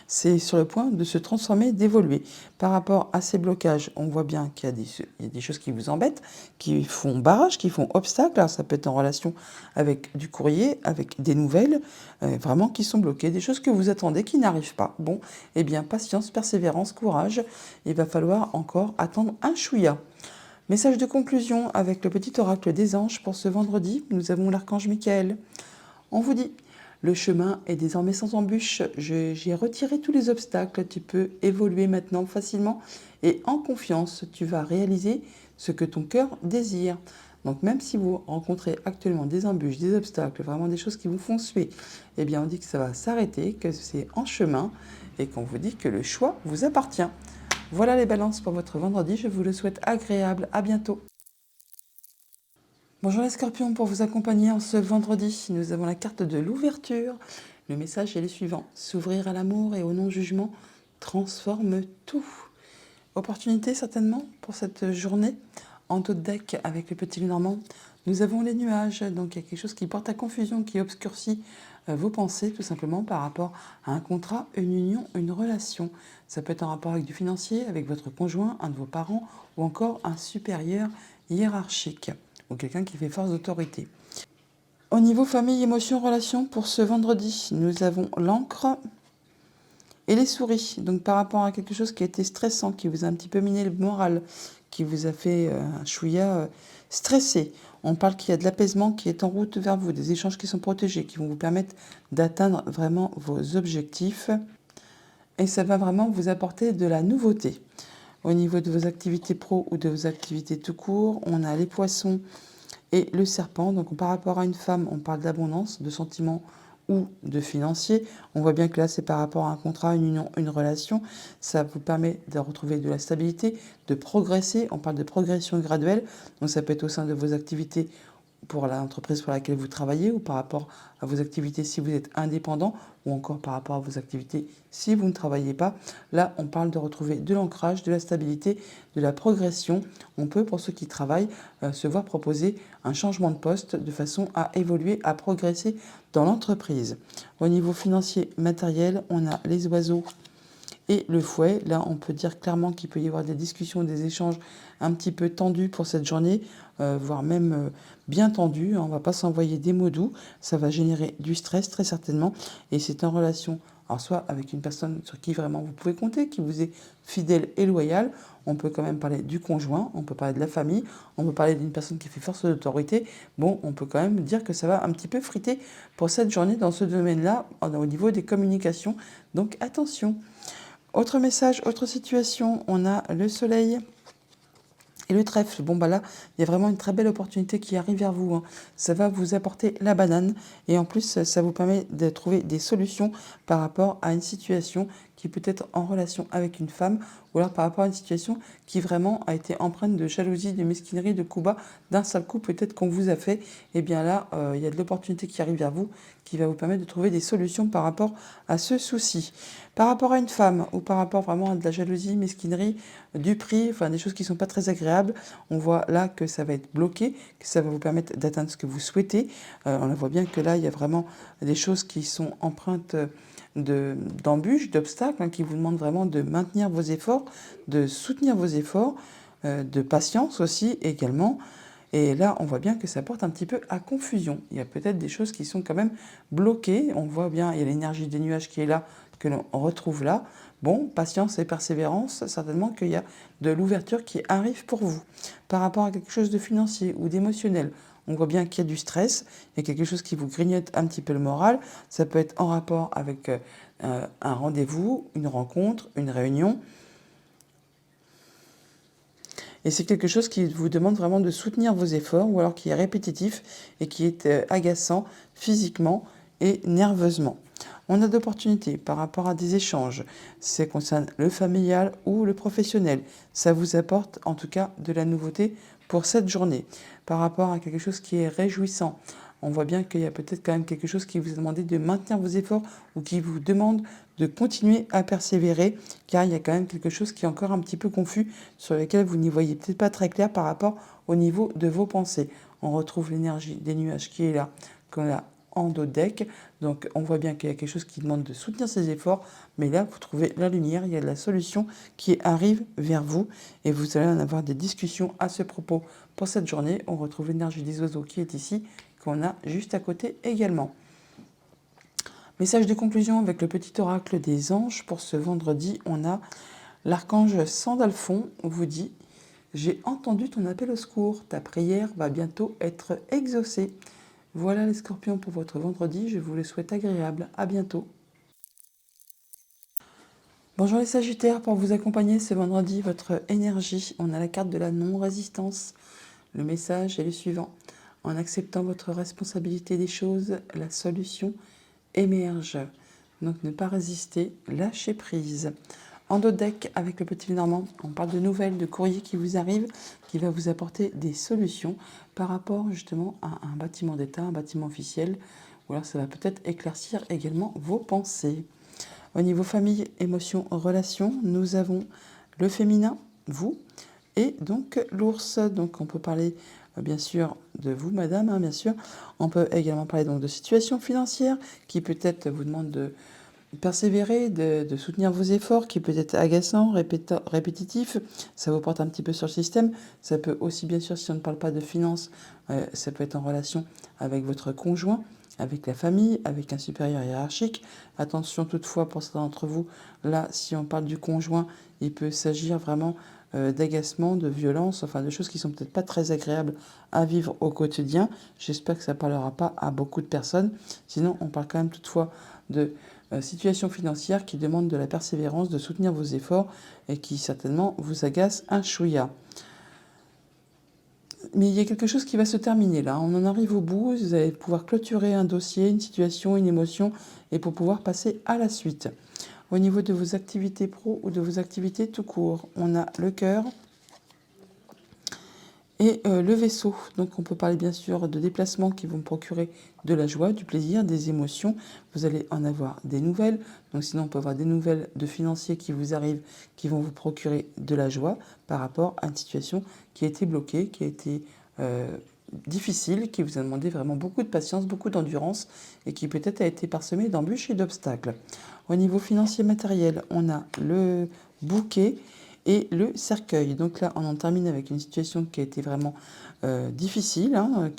C'est sur le point de se transformer, d'évoluer. Par rapport à ces blocages, on voit bien qu'il y a il y a des choses qui vous embêtent, qui font barrage, qui font obstacle. Alors ça peut être en relation avec du courrier, avec des nouvelles, vraiment qui sont bloquées, des choses que vous attendez qui n'arrivent pas. Bon, eh bien, patience, persévérance, courage. Il va falloir encore attendre un chouïa. Message de conclusion avec le petit oracle des anges pour ce vendredi. Nous avons l'archange Michael. On vous dit, le chemin est désormais sans embûche. J'ai retiré tous les obstacles. Tu peux évoluer maintenant facilement et en confiance. Tu vas réaliser ce que ton cœur désire. Donc même si vous rencontrez actuellement des embûches, des obstacles, vraiment des choses qui vous font suer, eh bien on dit que ça va s'arrêter, que c'est en chemin et qu'on vous dit que le choix vous appartient. Voilà les balances pour votre vendredi. Je vous le souhaite agréable. À bientôt. Bonjour les scorpions, pour vous accompagner en ce vendredi, nous avons la carte de l'ouverture. Le message est le suivant: s'ouvrir à l'amour et au non-jugement transforme tout. Opportunité certainement pour cette journée. En taux de deck avec le petit Lenormand, nous avons les nuages, donc il y a quelque chose qui porte à confusion, qui obscurcit vos pensées tout simplement par rapport à un contrat, une union, une relation. Ça peut être en rapport avec du financier, avec votre conjoint, un de vos parents ou encore un supérieur hiérarchique ou quelqu'un qui fait force d'autorité. Au niveau famille, émotion, relation, pour ce vendredi, nous avons l'encre et les souris. Donc par rapport à quelque chose qui a été stressant, qui vous a un petit peu miné le moral, qui vous a fait un chouïa stressé. On parle qu'il y a de l'apaisement qui est en route vers vous, des échanges qui sont protégés, qui vont vous permettre d'atteindre vraiment vos objectifs. Et ça va vraiment vous apporter de la nouveauté. Au niveau de vos activités pro ou de vos activités tout court, on a les poissons et le serpent. Donc par rapport à une femme, on parle d'abondance, de sentiments ou de financier. On voit bien que là, c'est par rapport à un contrat, une union, une relation. Ça vous permet de retrouver de la stabilité, de progresser. On parle de progression graduelle. Donc ça peut être au sein de vos activités pour l'entreprise pour laquelle vous travaillez ou par rapport à vos activités si vous êtes indépendant ou encore par rapport à vos activités si vous ne travaillez pas. Là, on parle de retrouver de l'ancrage, de la stabilité, de la progression. On peut, pour ceux qui travaillent, se voir proposer un changement de poste de façon à évoluer, à progresser dans l'entreprise. Au niveau financier, matériel, on a les oiseaux et le fouet. Là, on peut dire clairement qu'il peut y avoir des discussions, des échanges un petit peu tendus pour cette journée, voire même bien tendus. On ne va pas s'envoyer des mots doux. Ça va générer du stress très certainement. Et c'est en relation, alors soit avec une personne sur qui vraiment vous pouvez compter, qui vous est fidèle et loyale. On peut quand même parler du conjoint, on peut parler de la famille, on peut parler d'une personne qui fait force d'autorité. Bon, on peut quand même dire que ça va un petit peu friter pour cette journée dans ce domaine-là, au niveau des communications. Donc attention. Autre message, autre situation, on a le soleil et le trèfle. Bon, bah là, il y a vraiment une très belle opportunité qui arrive vers vous, hein. Ça va vous apporter la banane et en plus, ça vous permet de trouver des solutions par rapport à une situation qui peut être en relation avec une femme ou alors par rapport à une situation qui vraiment a été empreinte de jalousie, de mesquinerie, de coups bas, d'un seul coup peut-être qu'on vous a fait. Et bien là, il y a de l'opportunité qui arrive vers vous qui va vous permettre de trouver des solutions par rapport à ce souci. Par rapport à une femme ou par rapport vraiment à de la jalousie, mesquinerie, du prix, enfin des choses qui ne sont pas très agréables, on voit là que ça va être bloqué, que ça va vous permettre d'atteindre ce que vous souhaitez. On voit bien que là, il y a vraiment des choses qui sont empreintes d'embûches, d'obstacles, hein, qui vous demandent vraiment de maintenir vos efforts, de soutenir vos efforts, de patience aussi également. Et là, on voit bien que ça porte un petit peu à confusion. Il y a peut-être des choses qui sont quand même bloquées. On voit bien, il y a l'énergie des nuages qui est là, que l'on retrouve là. Bon, patience et persévérance, certainement qu'il y a de l'ouverture qui arrive pour vous. Par rapport à quelque chose de financier ou d'émotionnel, on voit bien qu'il y a du stress, il y a quelque chose qui vous grignote un petit peu le moral. Ça peut être en rapport avec un rendez-vous, une rencontre, une réunion. Et c'est quelque chose qui vous demande vraiment de soutenir vos efforts ou alors qui est répétitif et qui est agaçant physiquement et nerveusement. On a d'opportunités par rapport à des échanges. Ça concerne le familial ou le professionnel. Ça vous apporte en tout cas de la nouveauté pour cette journée. Par rapport à quelque chose qui est réjouissant, on voit bien qu'il y a peut-être quand même quelque chose qui vous a demandé de maintenir vos efforts ou qui vous demande de continuer à persévérer, car il y a quand même quelque chose qui est encore un petit peu confus, sur lequel vous n'y voyez peut-être pas très clair par rapport au niveau de vos pensées. On retrouve l'énergie des nuages qui est là, qu'on a en dos de deck. Donc on voit bien qu'il y a quelque chose qui demande de soutenir ses efforts, mais là vous trouvez la lumière, il y a de la solution qui arrive vers vous et vous allez en avoir des discussions à ce propos pour cette journée. On retrouve l'énergie des oiseaux qui est ici, qu'on a juste à côté également. Message de conclusion avec le petit oracle des anges. Pour ce vendredi, on a l'archange Sandalphon vous dit: j'ai entendu ton appel au secours, ta prière va bientôt être exaucée. Voilà les scorpions pour votre vendredi, je vous le souhaite agréable. À bientôt. Bonjour les sagittaires, pour vous accompagner ce vendredi, votre énergie, on a la carte de la non-résistance. Le message est le suivant: en acceptant votre responsabilité des choses, la solution émerge. Donc ne pas résister, lâchez prise. En dos de deck, avec le petit Normand, on parle de nouvelles, de courriers qui vous arrivent, qui va vous apporter des solutions par rapport justement à un bâtiment d'État, un bâtiment officiel, ou alors ça va peut-être éclaircir également vos pensées. Au niveau famille, émotions, relations, nous avons le féminin, vous, et donc l'ours. Donc on peut parler bien sûr de vous, madame, hein, bien sûr. On peut également parler donc de situation financière qui peut-être vous demande de persévérer, de soutenir vos efforts, qui peut être agaçant, répétitif. Ça vous porte un petit peu sur le système. Ça peut aussi, bien sûr, si on ne parle pas de finances, ça peut être en relation avec votre conjoint, avec la famille, avec un supérieur hiérarchique. Attention toutefois pour certains d'entre vous, là, si on parle du conjoint, il peut s'agir vraiment d'agacement, de violence, enfin de choses qui sont peut-être pas très agréables à vivre au quotidien. J'espère que ça ne parlera pas à beaucoup de personnes. Sinon, on parle quand même toutefois de situation financière qui demande de la persévérance, de soutenir vos efforts et qui certainement vous agace un chouïa. Mais il y a quelque chose qui va se terminer là. On en arrive au bout. Vous allez pouvoir clôturer un dossier, une situation, une émotion et pour pouvoir passer à la suite. Au niveau de vos activités pro ou de vos activités tout court, on a le cœur et le vaisseau. Donc on peut parler bien sûr de déplacements qui vont procurer de la joie, du plaisir, des émotions. Vous allez en avoir des nouvelles. Donc sinon on peut avoir des nouvelles de financiers qui vous arrivent, qui vont vous procurer de la joie par rapport à une situation qui a été bloquée, qui a été difficile, qui vous a demandé vraiment beaucoup de patience, beaucoup d'endurance et qui peut-être a été parsemée d'embûches et d'obstacles. Au niveau financier matériel, on a le bouquet et le cercueil. Donc là, on en termine avec une situation qui a été vraiment difficile. Hein,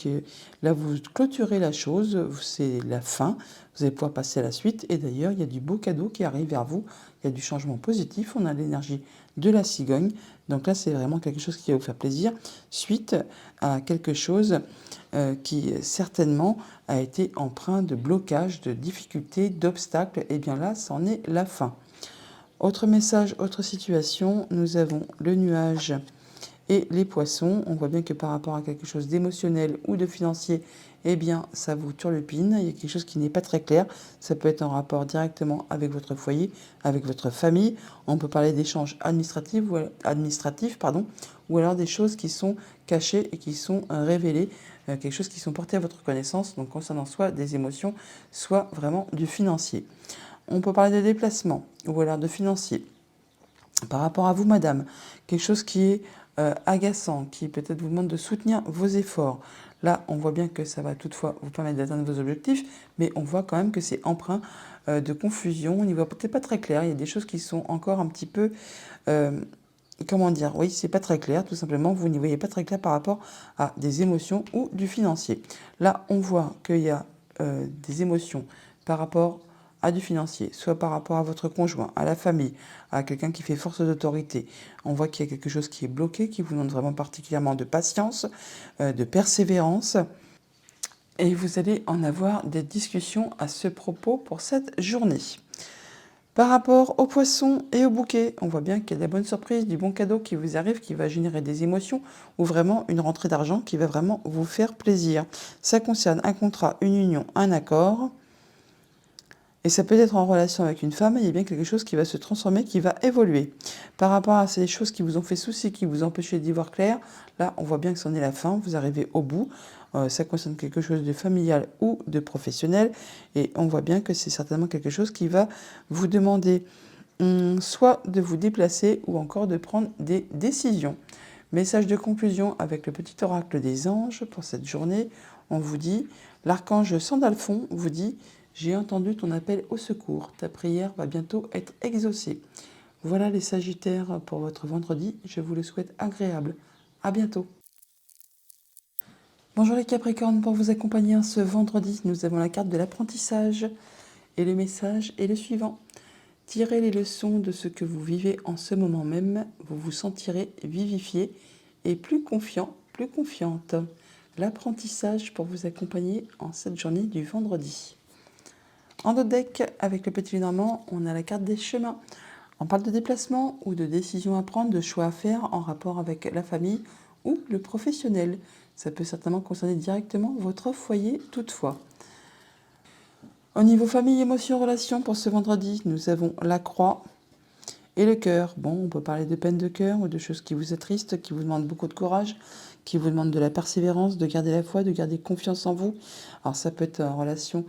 là, vous clôturez la chose, c'est la fin. Vous allez pouvoir passer à la suite. Et d'ailleurs, il y a du beau cadeau qui arrive vers vous. Il y a du changement positif. On a l'énergie de la cigogne. Donc là, c'est vraiment quelque chose qui va vous faire plaisir. Suite à quelque chose qui certainement a été empreint de blocage, de difficultés, d'obstacles. Et bien là, c'en est la fin. Autre message, autre situation, nous avons le nuage et les poissons. On voit bien que par rapport à quelque chose d'émotionnel ou de financier, eh bien, ça vous turlupine. Il y a quelque chose qui n'est pas très clair. Ça peut être en rapport directement avec votre foyer, avec votre famille. On peut parler d'échanges administratifs, ou alors des choses qui sont cachées et qui sont révélées, quelque chose qui sont portées à votre connaissance, donc concernant soit des émotions, soit vraiment du financier. On peut parler de déplacement ou alors de financier. Par rapport à vous, madame, quelque chose qui est agaçant, qui peut-être vous demande de soutenir vos efforts. Là, on voit bien que ça va toutefois vous permettre d'atteindre vos objectifs, mais on voit quand même que c'est empreint de confusion. On n'y voit peut-être pas très clair. Il y a des choses qui sont encore un petit peu... comment dire? Oui, c'est pas très clair, tout simplement. Vous n'y voyez pas très clair par rapport à des émotions ou du financier. Là, on voit qu'il y a des émotions par rapport à du financier, soit par rapport à votre conjoint, à la famille, à quelqu'un qui fait force d'autorité. On voit qu'il y a quelque chose qui est bloqué, qui vous demande vraiment particulièrement de patience, de persévérance. Et vous allez en avoir des discussions à ce propos pour cette journée. Par rapport aux poissons et au bouquet, on voit bien qu'il y a de la bonne surprise, du bon cadeau qui vous arrive, qui va générer des émotions ou vraiment une rentrée d'argent qui va vraiment vous faire plaisir. Ça concerne un contrat, une union, un accord. Et ça peut être en relation avec une femme, il y a bien quelque chose qui va se transformer, qui va évoluer. Par rapport à ces choses qui vous ont fait souci, qui vous empêchaient d'y voir clair, là, on voit bien que c'en est la fin, vous arrivez au bout. Ça concerne quelque chose de familial ou de professionnel. Et on voit bien que c'est certainement quelque chose qui va vous demander soit de vous déplacer ou encore de prendre des décisions. Message de conclusion avec le petit oracle des anges pour cette journée. On vous dit, L'archange Sandalphon vous dit « J'ai entendu ton appel au secours, ta prière va bientôt être exaucée ». Voilà les Sagittaires pour votre vendredi, je vous le souhaite agréable. À bientôt. Bonjour les Capricornes, pour vous accompagner ce vendredi, nous avons la carte de l'apprentissage et le message est le suivant. Tirez les leçons de ce que vous vivez en ce moment même, vous vous sentirez vivifié et plus confiant, plus confiante. L'apprentissage pour vous accompagner en cette journée du vendredi. En dos deck, avec le petit Lénormand, on a la carte des chemins. On parle de déplacement ou de décisions à prendre, de choix à faire en rapport avec la famille ou le professionnel. Ça peut certainement concerner directement votre foyer toutefois. Au niveau famille, émotions, relations, pour ce vendredi, nous avons la croix et le cœur. Bon, on peut parler de peine de cœur ou de choses qui vous attristent, qui vous demandent beaucoup de courage, qui vous demandent de la persévérance, de garder la foi, de garder confiance en vous. Alors ça peut être en relation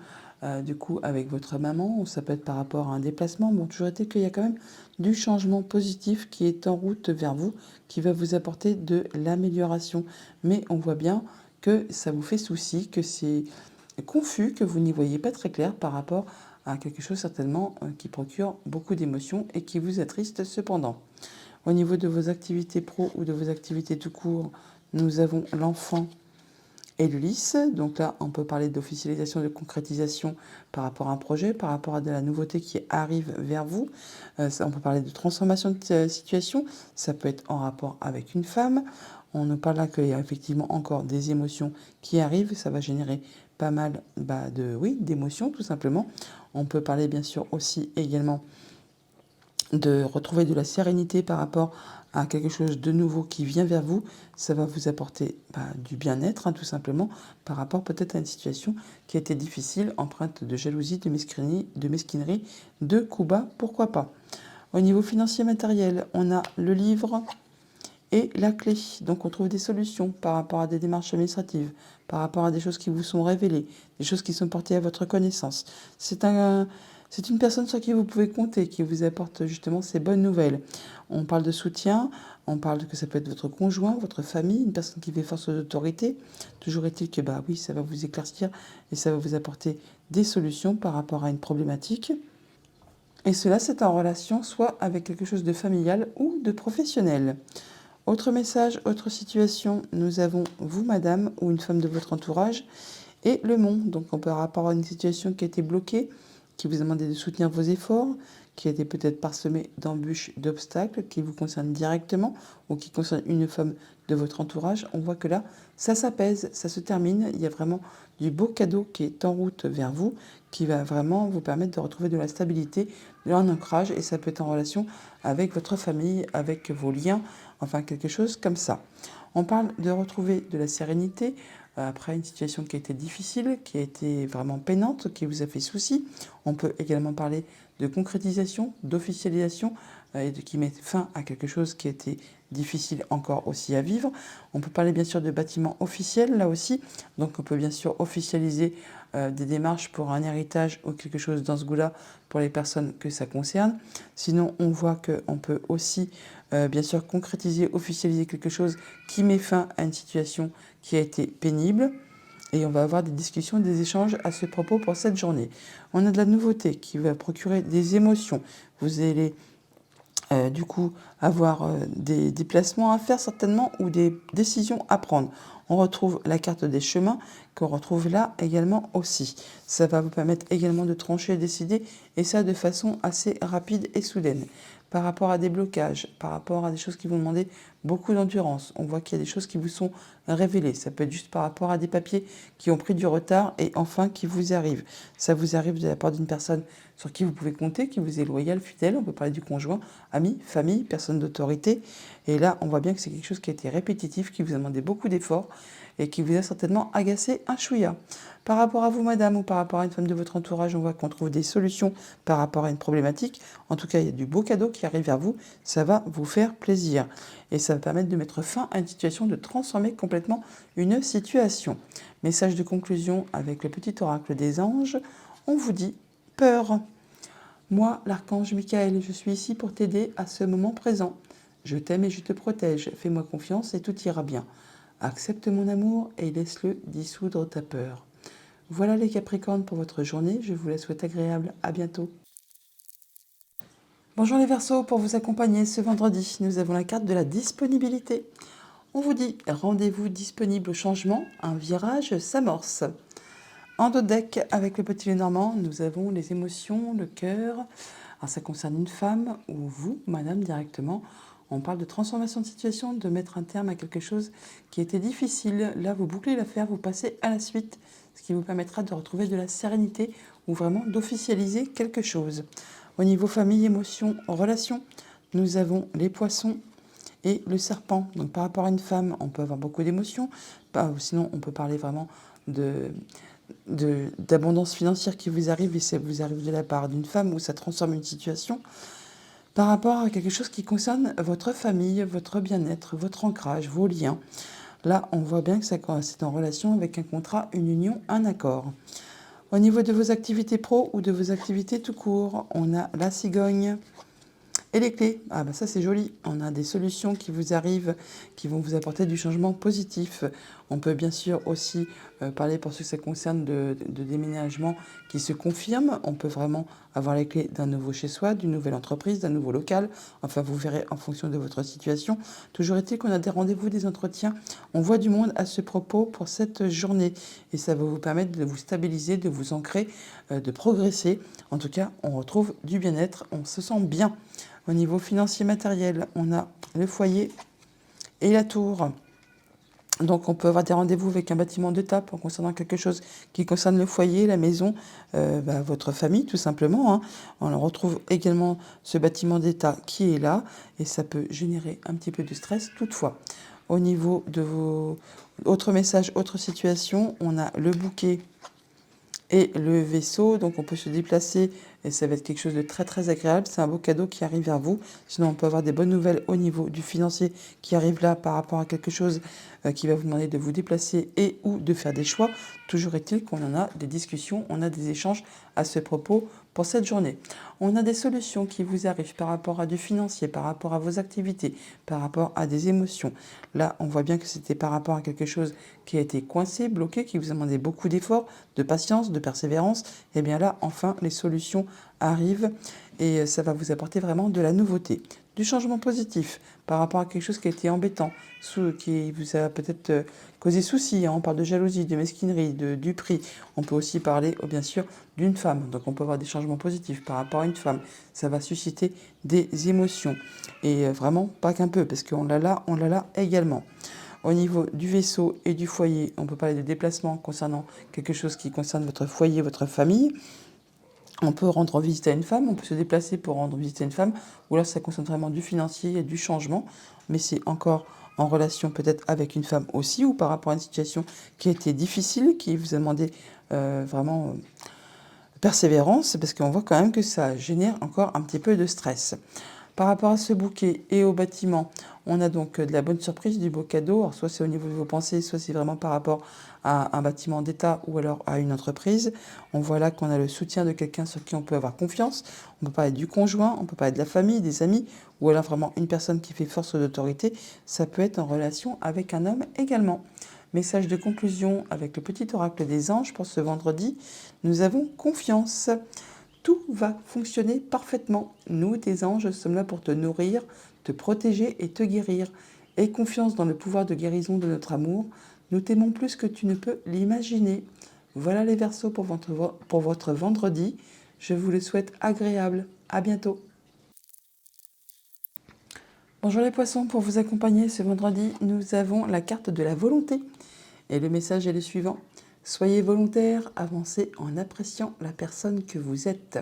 du coup avec votre maman, ou ça peut être par rapport à un déplacement. Bon, toujours été qu'il y a quand même du changement positif qui est en route vers vous, qui va vous apporter de l'amélioration. Mais on voit bien que ça vous fait souci, que c'est confus, que vous n'y voyez pas très clair par rapport à quelque chose certainement qui procure beaucoup d'émotions et qui vous attriste cependant. Au niveau de vos activités pro ou de vos activités tout court, nous avons l'enfant et le lys. Donc là, on peut parler d'officialisation, de concrétisation par rapport à un projet, par rapport à de la nouveauté qui arrive vers vous. On peut parler de transformation de situation. Ça peut être en rapport avec une femme. On nous parle là qu'il y a effectivement encore des émotions qui arrivent. Ça va générer pas mal d'émotions tout simplement. On peut parler bien sûr aussi également de retrouver de la sérénité par rapport à quelque chose de nouveau qui vient vers vous. Ça va vous apporter du bien-être, tout simplement, par rapport peut-être à une situation qui a été difficile, empreinte de jalousie, de mesquinerie, de coups bas, pourquoi pas. Au niveau financier matériel, on a le livre et la clé. Donc on trouve des solutions par rapport à des démarches administratives, par rapport à des choses qui vous sont révélées, des choses qui sont portées à votre connaissance. C'est une personne sur qui vous pouvez compter, qui vous apporte justement ces bonnes nouvelles. On parle de soutien, on parle que ça peut être votre conjoint, votre famille, une personne qui fait force d'autorité. Toujours est-il que oui, ça va vous éclaircir et ça va vous apporter des solutions par rapport à une problématique. Et cela, c'est en relation soit avec quelque chose de familial ou de professionnel. Autre message, autre situation, nous avons vous, madame, ou une femme de votre entourage, et le mont. Donc, on peut par rapport à une situation qui a été bloquée, qui vous a demandé de soutenir vos efforts, qui a été peut-être parsemée d'embûches, d'obstacles, qui vous concerne directement, ou qui concerne une femme de votre entourage. On voit que là, ça s'apaise, ça se termine. Il y a vraiment du beau cadeau qui est en route vers vous, qui va vraiment vous permettre de retrouver de la stabilité, de un ancrage, et ça peut être en relation avec votre famille, avec vos liens, enfin quelque chose comme ça. On parle de retrouver de la sérénité après une situation qui a été difficile, qui a été vraiment peinante, qui vous a fait souci. On peut également parler de concrétisation, d'officialisation, et qui met fin à quelque chose qui a été difficile encore aussi à vivre. On peut parler bien sûr de bâtiments officiels, là aussi. Donc on peut bien sûr officialiser des démarches pour un héritage ou quelque chose dans ce goût-là pour les personnes que ça concerne. Sinon, on voit qu'on peut aussi bien sûr concrétiser, officialiser quelque chose qui met fin à une situation qui a été pénible. Et on va avoir des discussions, des échanges à ce propos pour cette journée. On a de la nouveauté qui va procurer des émotions. Vous allez du coup avoir des déplacements à faire certainement ou des décisions à prendre. On retrouve la carte des chemins qu'on retrouve là également aussi. Ça va vous permettre également de trancher, décider, et ça de façon assez rapide et soudaine. Par rapport à des blocages, par rapport à des choses qui vont demander beaucoup d'endurance, on voit qu'il y a des choses qui vous sont révélées. Ça peut être juste par rapport à des papiers qui ont pris du retard et enfin qui vous arrivent. Ça vous arrive de la part d'une personne sur qui vous pouvez compter, qui vous est loyal, fidèle. On peut parler du conjoint, ami, famille, personne d'autorité. Et là, on voit bien que c'est quelque chose qui a été répétitif, qui vous a demandé beaucoup d'efforts et qui vous a certainement agacé un chouïa. Par rapport à vous, madame, ou par rapport à une femme de votre entourage, on voit qu'on trouve des solutions par rapport à une problématique. En tout cas, il y a du beau cadeau qui arrive vers vous. Ça va vous faire plaisir. Et ça va permettre de mettre fin à une situation, de transformer complètement une situation. Message de conclusion avec le petit oracle des anges. On vous dit peur. Moi, l'archange Michael, je suis ici pour t'aider à ce moment présent. Je t'aime et je te protège. Fais-moi confiance et tout ira bien. Accepte mon amour et laisse-le dissoudre ta peur. Voilà les Capricornes pour votre journée. Je vous la souhaite agréable. À bientôt. Bonjour les Verseaux, pour vous accompagner ce vendredi, nous avons la carte de la disponibilité. On vous dit rendez-vous disponible au changement, un virage s'amorce. En dos de deck, avec le petit Lenormand, nous avons les émotions, le cœur. Alors ça concerne une femme ou vous, madame, directement. On parle de transformation de situation, de mettre un terme à quelque chose qui était difficile. Là, vous bouclez l'affaire, vous passez à la suite, ce qui vous permettra de retrouver de la sérénité ou vraiment d'officialiser quelque chose. Au niveau famille, émotions, relations, nous avons les poissons et le serpent. Donc par rapport à une femme, on peut avoir beaucoup d'émotions. Sinon, on peut parler vraiment d'abondance financière qui vous arrive, et ça vous arrive de la part d'une femme où ça transforme une situation. Par rapport à quelque chose qui concerne votre famille, votre bien-être, votre ancrage, vos liens. Là, on voit bien que c'est en relation avec un contrat, une union, un accord. Au niveau de vos activités pro ou de vos activités tout court, on a la cigogne et les clés. Ah bah ça c'est joli, on a des solutions qui vous arrivent, qui vont vous apporter du changement positif. On peut bien sûr aussi parler pour ceux que ça concerne de déménagement qui se confirme. On peut vraiment avoir les clés d'un nouveau chez soi, d'une nouvelle entreprise, d'un nouveau local. Enfin vous verrez en fonction de votre situation. Toujours est-il qu'on a des rendez-vous, des entretiens. On voit du monde à ce propos pour cette journée. Et ça va vous permettre de vous stabiliser, de vous ancrer, de progresser. En tout cas, on retrouve du bien-être, on se sent bien. Au niveau financier matériel, on a le foyer et la tour. Donc on peut avoir des rendez-vous avec un bâtiment d'étape en concernant quelque chose qui concerne le foyer, la maison, votre famille tout simplement. On retrouve également ce bâtiment d'état qui est là et ça peut générer un petit peu de stress toutefois. Au niveau de vos autres messages, autres situations, on a le bouquet et le vaisseau, donc on peut se déplacer et ça va être quelque chose de très très agréable. C'est un beau cadeau qui arrive vers vous. Sinon on peut avoir des bonnes nouvelles au niveau du financier qui arrive là par rapport à quelque chose qui va vous demander de vous déplacer et ou de faire des choix. Toujours est-il qu'on en a des discussions, on a des échanges à ce propos pour cette journée. On a des solutions qui vous arrivent par rapport à du financier, par rapport à vos activités, par rapport à des émotions. Là, on voit bien que c'était par rapport à quelque chose qui a été coincé, bloqué, qui vous a demandé beaucoup d'efforts, de patience, de persévérance. Et bien là, enfin, les solutions arrivent et ça va vous apporter vraiment de la nouveauté. Du changement positif par rapport à quelque chose qui a été embêtant, qui vous a peut-être causé souci. On parle de jalousie, de mesquinerie, du prix. On peut aussi parler, bien sûr, d'une femme. Donc on peut avoir des changements positifs par rapport à une femme. Ça va susciter des émotions. Et vraiment, pas qu'un peu, parce qu'on l'a là également. Au niveau du vaisseau et du foyer, on peut parler de déplacement concernant quelque chose qui concerne votre foyer, votre famille. On peut rendre visite à une femme, on peut se déplacer pour rendre visite à une femme, ou là ça concerne vraiment du financier et du changement, mais c'est encore en relation peut-être avec une femme aussi, ou par rapport à une situation qui a été difficile, qui vous a demandé vraiment persévérance, parce qu'on voit quand même que ça génère encore un petit peu de stress. Par rapport à ce bouquet et au bâtiment, on a donc de la bonne surprise, du beau cadeau. Alors soit c'est au niveau de vos pensées, soit c'est vraiment par rapport à un bâtiment d'État ou alors à une entreprise. On voit là qu'on a le soutien de quelqu'un sur qui on peut avoir confiance. On peut parler du conjoint, on peut parler de la famille, des amis, ou alors vraiment une personne qui fait force d'autorité. Ça peut être en relation avec un homme également. Message de conclusion avec le petit oracle des anges pour ce vendredi. Nous avons confiance. Tout va fonctionner parfaitement. Nous, tes anges, sommes là pour te nourrir, te protéger et te guérir. Aie confiance dans le pouvoir de guérison de notre amour. Nous t'aimons plus que tu ne peux l'imaginer. Voilà les Verseaux pour votre vendredi. Je vous le souhaite agréable. À bientôt. Bonjour les poissons, pour vous accompagner ce vendredi, nous avons la carte de la volonté. Et le message est le suivant. Soyez volontaire, avancez en appréciant la personne que vous êtes.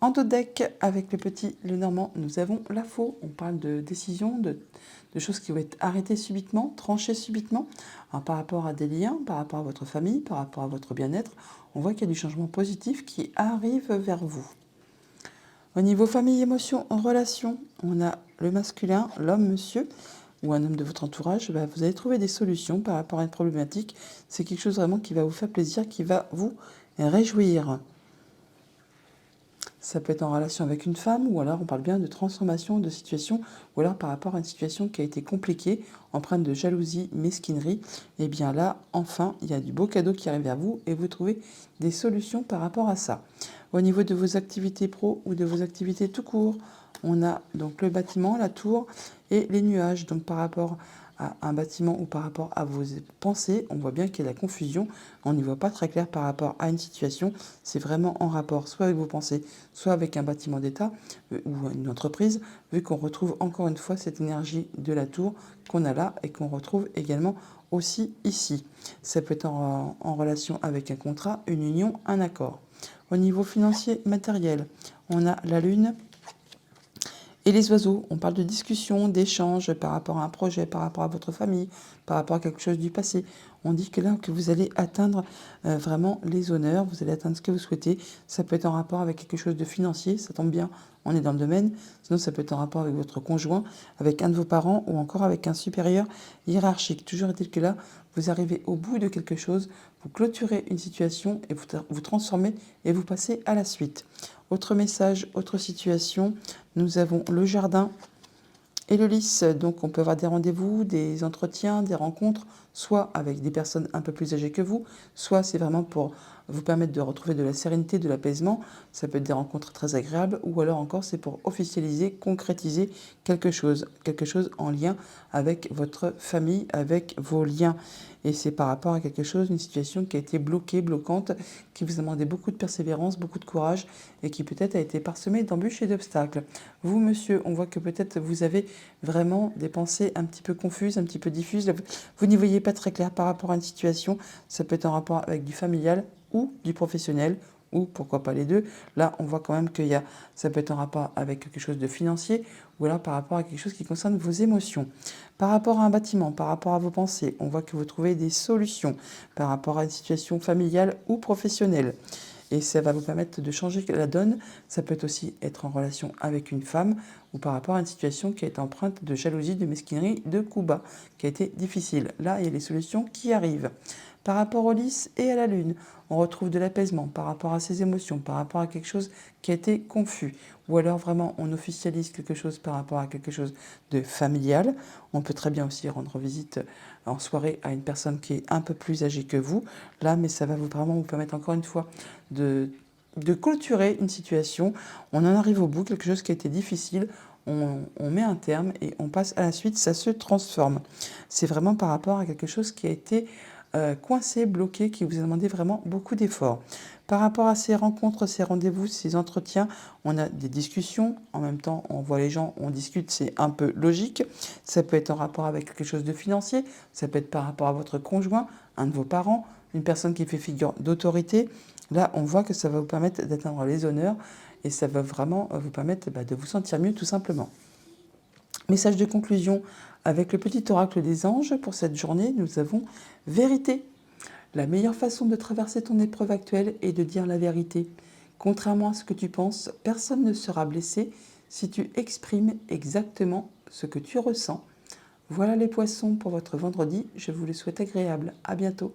En dos de deck, avec le petit Lenormand, nous avons la faux. On parle de décisions, de choses qui vont être arrêtées subitement, tranchées subitement. Alors, par rapport à des liens, par rapport à votre famille, par rapport à votre bien-être, on voit qu'il y a du changement positif qui arrive vers vous. Au niveau famille, émotion, relation, on a le masculin, l'homme, monsieur, ou un homme de votre entourage. Vous allez trouver des solutions par rapport à une problématique. C'est quelque chose vraiment qui va vous faire plaisir, qui va vous réjouir. Ça peut être en relation avec une femme, ou alors on parle bien de transformation de situation, ou alors par rapport à une situation qui a été compliquée, empreinte de jalousie, mesquinerie. Et bien là, enfin, il y a du beau cadeau qui arrive vers vous et vous trouvez des solutions par rapport à ça. Au niveau de vos activités pro ou de vos activités tout court, on a donc le bâtiment, la tour et les nuages. Donc par rapport à un bâtiment ou par rapport à vos pensées, on voit bien qu'il y a la confusion, on n'y voit pas très clair par rapport à une situation, c'est vraiment en rapport soit avec vos pensées, soit avec un bâtiment d'État ou une entreprise, vu qu'on retrouve encore une fois cette énergie de la tour qu'on a là et qu'on retrouve également aussi ici. Ça peut être en relation avec un contrat, une union, un accord. Au niveau financier, matériel, on a la lune et les oiseaux. On parle de discussion, d'échange par rapport à un projet, par rapport à votre famille, par rapport à quelque chose du passé. On dit que là, que vous allez atteindre vraiment les honneurs, vous allez atteindre ce que vous souhaitez. Ça peut être en rapport avec quelque chose de financier, ça tombe bien, on est dans le domaine. Sinon, ça peut être en rapport avec votre conjoint, avec un de vos parents ou encore avec un supérieur hiérarchique. Toujours est-il que là, vous arrivez au bout de quelque chose, vous clôturez une situation et vous transformez et vous passez à la suite. Autre message, autre situation, nous avons le jardin et le lys. Donc on peut avoir des rendez-vous, des entretiens, des rencontres, soit avec des personnes un peu plus âgées que vous, soit c'est vraiment pour vous permettre de retrouver de la sérénité, de l'apaisement. Ça peut être des rencontres très agréables, ou alors encore c'est pour officialiser, concrétiser quelque chose en lien avec votre famille, avec vos liens. Et c'est par rapport à quelque chose, une situation qui a été bloquée, bloquante, qui vous a demandé beaucoup de persévérance, beaucoup de courage, et qui peut-être a été parsemée d'embûches et d'obstacles. Vous, monsieur, on voit que peut-être vous avez vraiment des pensées un petit peu confuses, un petit peu diffuses. Vous n'y voyez pas très clair par rapport à une situation. Ça peut être en rapport avec du familial ou du professionnel, ou pourquoi pas les deux. Là, on voit quand même ça peut être en rapport avec quelque chose de financier, ou alors par rapport à quelque chose qui concerne vos émotions. Par rapport à un bâtiment, par rapport à vos pensées, on voit que vous trouvez des solutions par rapport à une situation familiale ou professionnelle. Et ça va vous permettre de changer la donne. Ça peut aussi être en relation avec une femme ou par rapport à une situation qui est empreinte de jalousie, de mesquinerie, de coups bas, qui a été difficile. Là, il y a les solutions qui arrivent. Par rapport au lys et à la lune, on retrouve de l'apaisement par rapport à ses émotions, par rapport à quelque chose qui a été confus. Ou alors vraiment, on officialise quelque chose par rapport à quelque chose de familial. On peut très bien aussi rendre visite en soirée à une personne qui est un peu plus âgée que vous. Là, mais ça va vraiment vous permettre encore une fois de clôturer une situation. On en arrive au bout, quelque chose qui a été difficile. On met un terme et on passe à la suite, ça se transforme. C'est vraiment par rapport à quelque chose qui a été coincé, bloqué, qui vous a demandé vraiment beaucoup d'efforts. Par rapport à ces rencontres, ces rendez-vous, ces entretiens, on a des discussions. En même temps, on voit les gens, on discute, c'est un peu logique. Ça peut être en rapport avec quelque chose de financier. Ça peut être par rapport à votre conjoint, un de vos parents, une personne qui fait figure d'autorité. Là, on voit que ça va vous permettre d'atteindre les honneurs et ça va vraiment vous permettre de vous sentir mieux tout simplement. Message de conclusion avec le petit oracle des anges. Pour cette journée, nous avons vérité. La meilleure façon de traverser ton épreuve actuelle est de dire la vérité. Contrairement à ce que tu penses, personne ne sera blessé si tu exprimes exactement ce que tu ressens. Voilà les poissons pour votre vendredi. Je vous le souhaite agréable. À bientôt.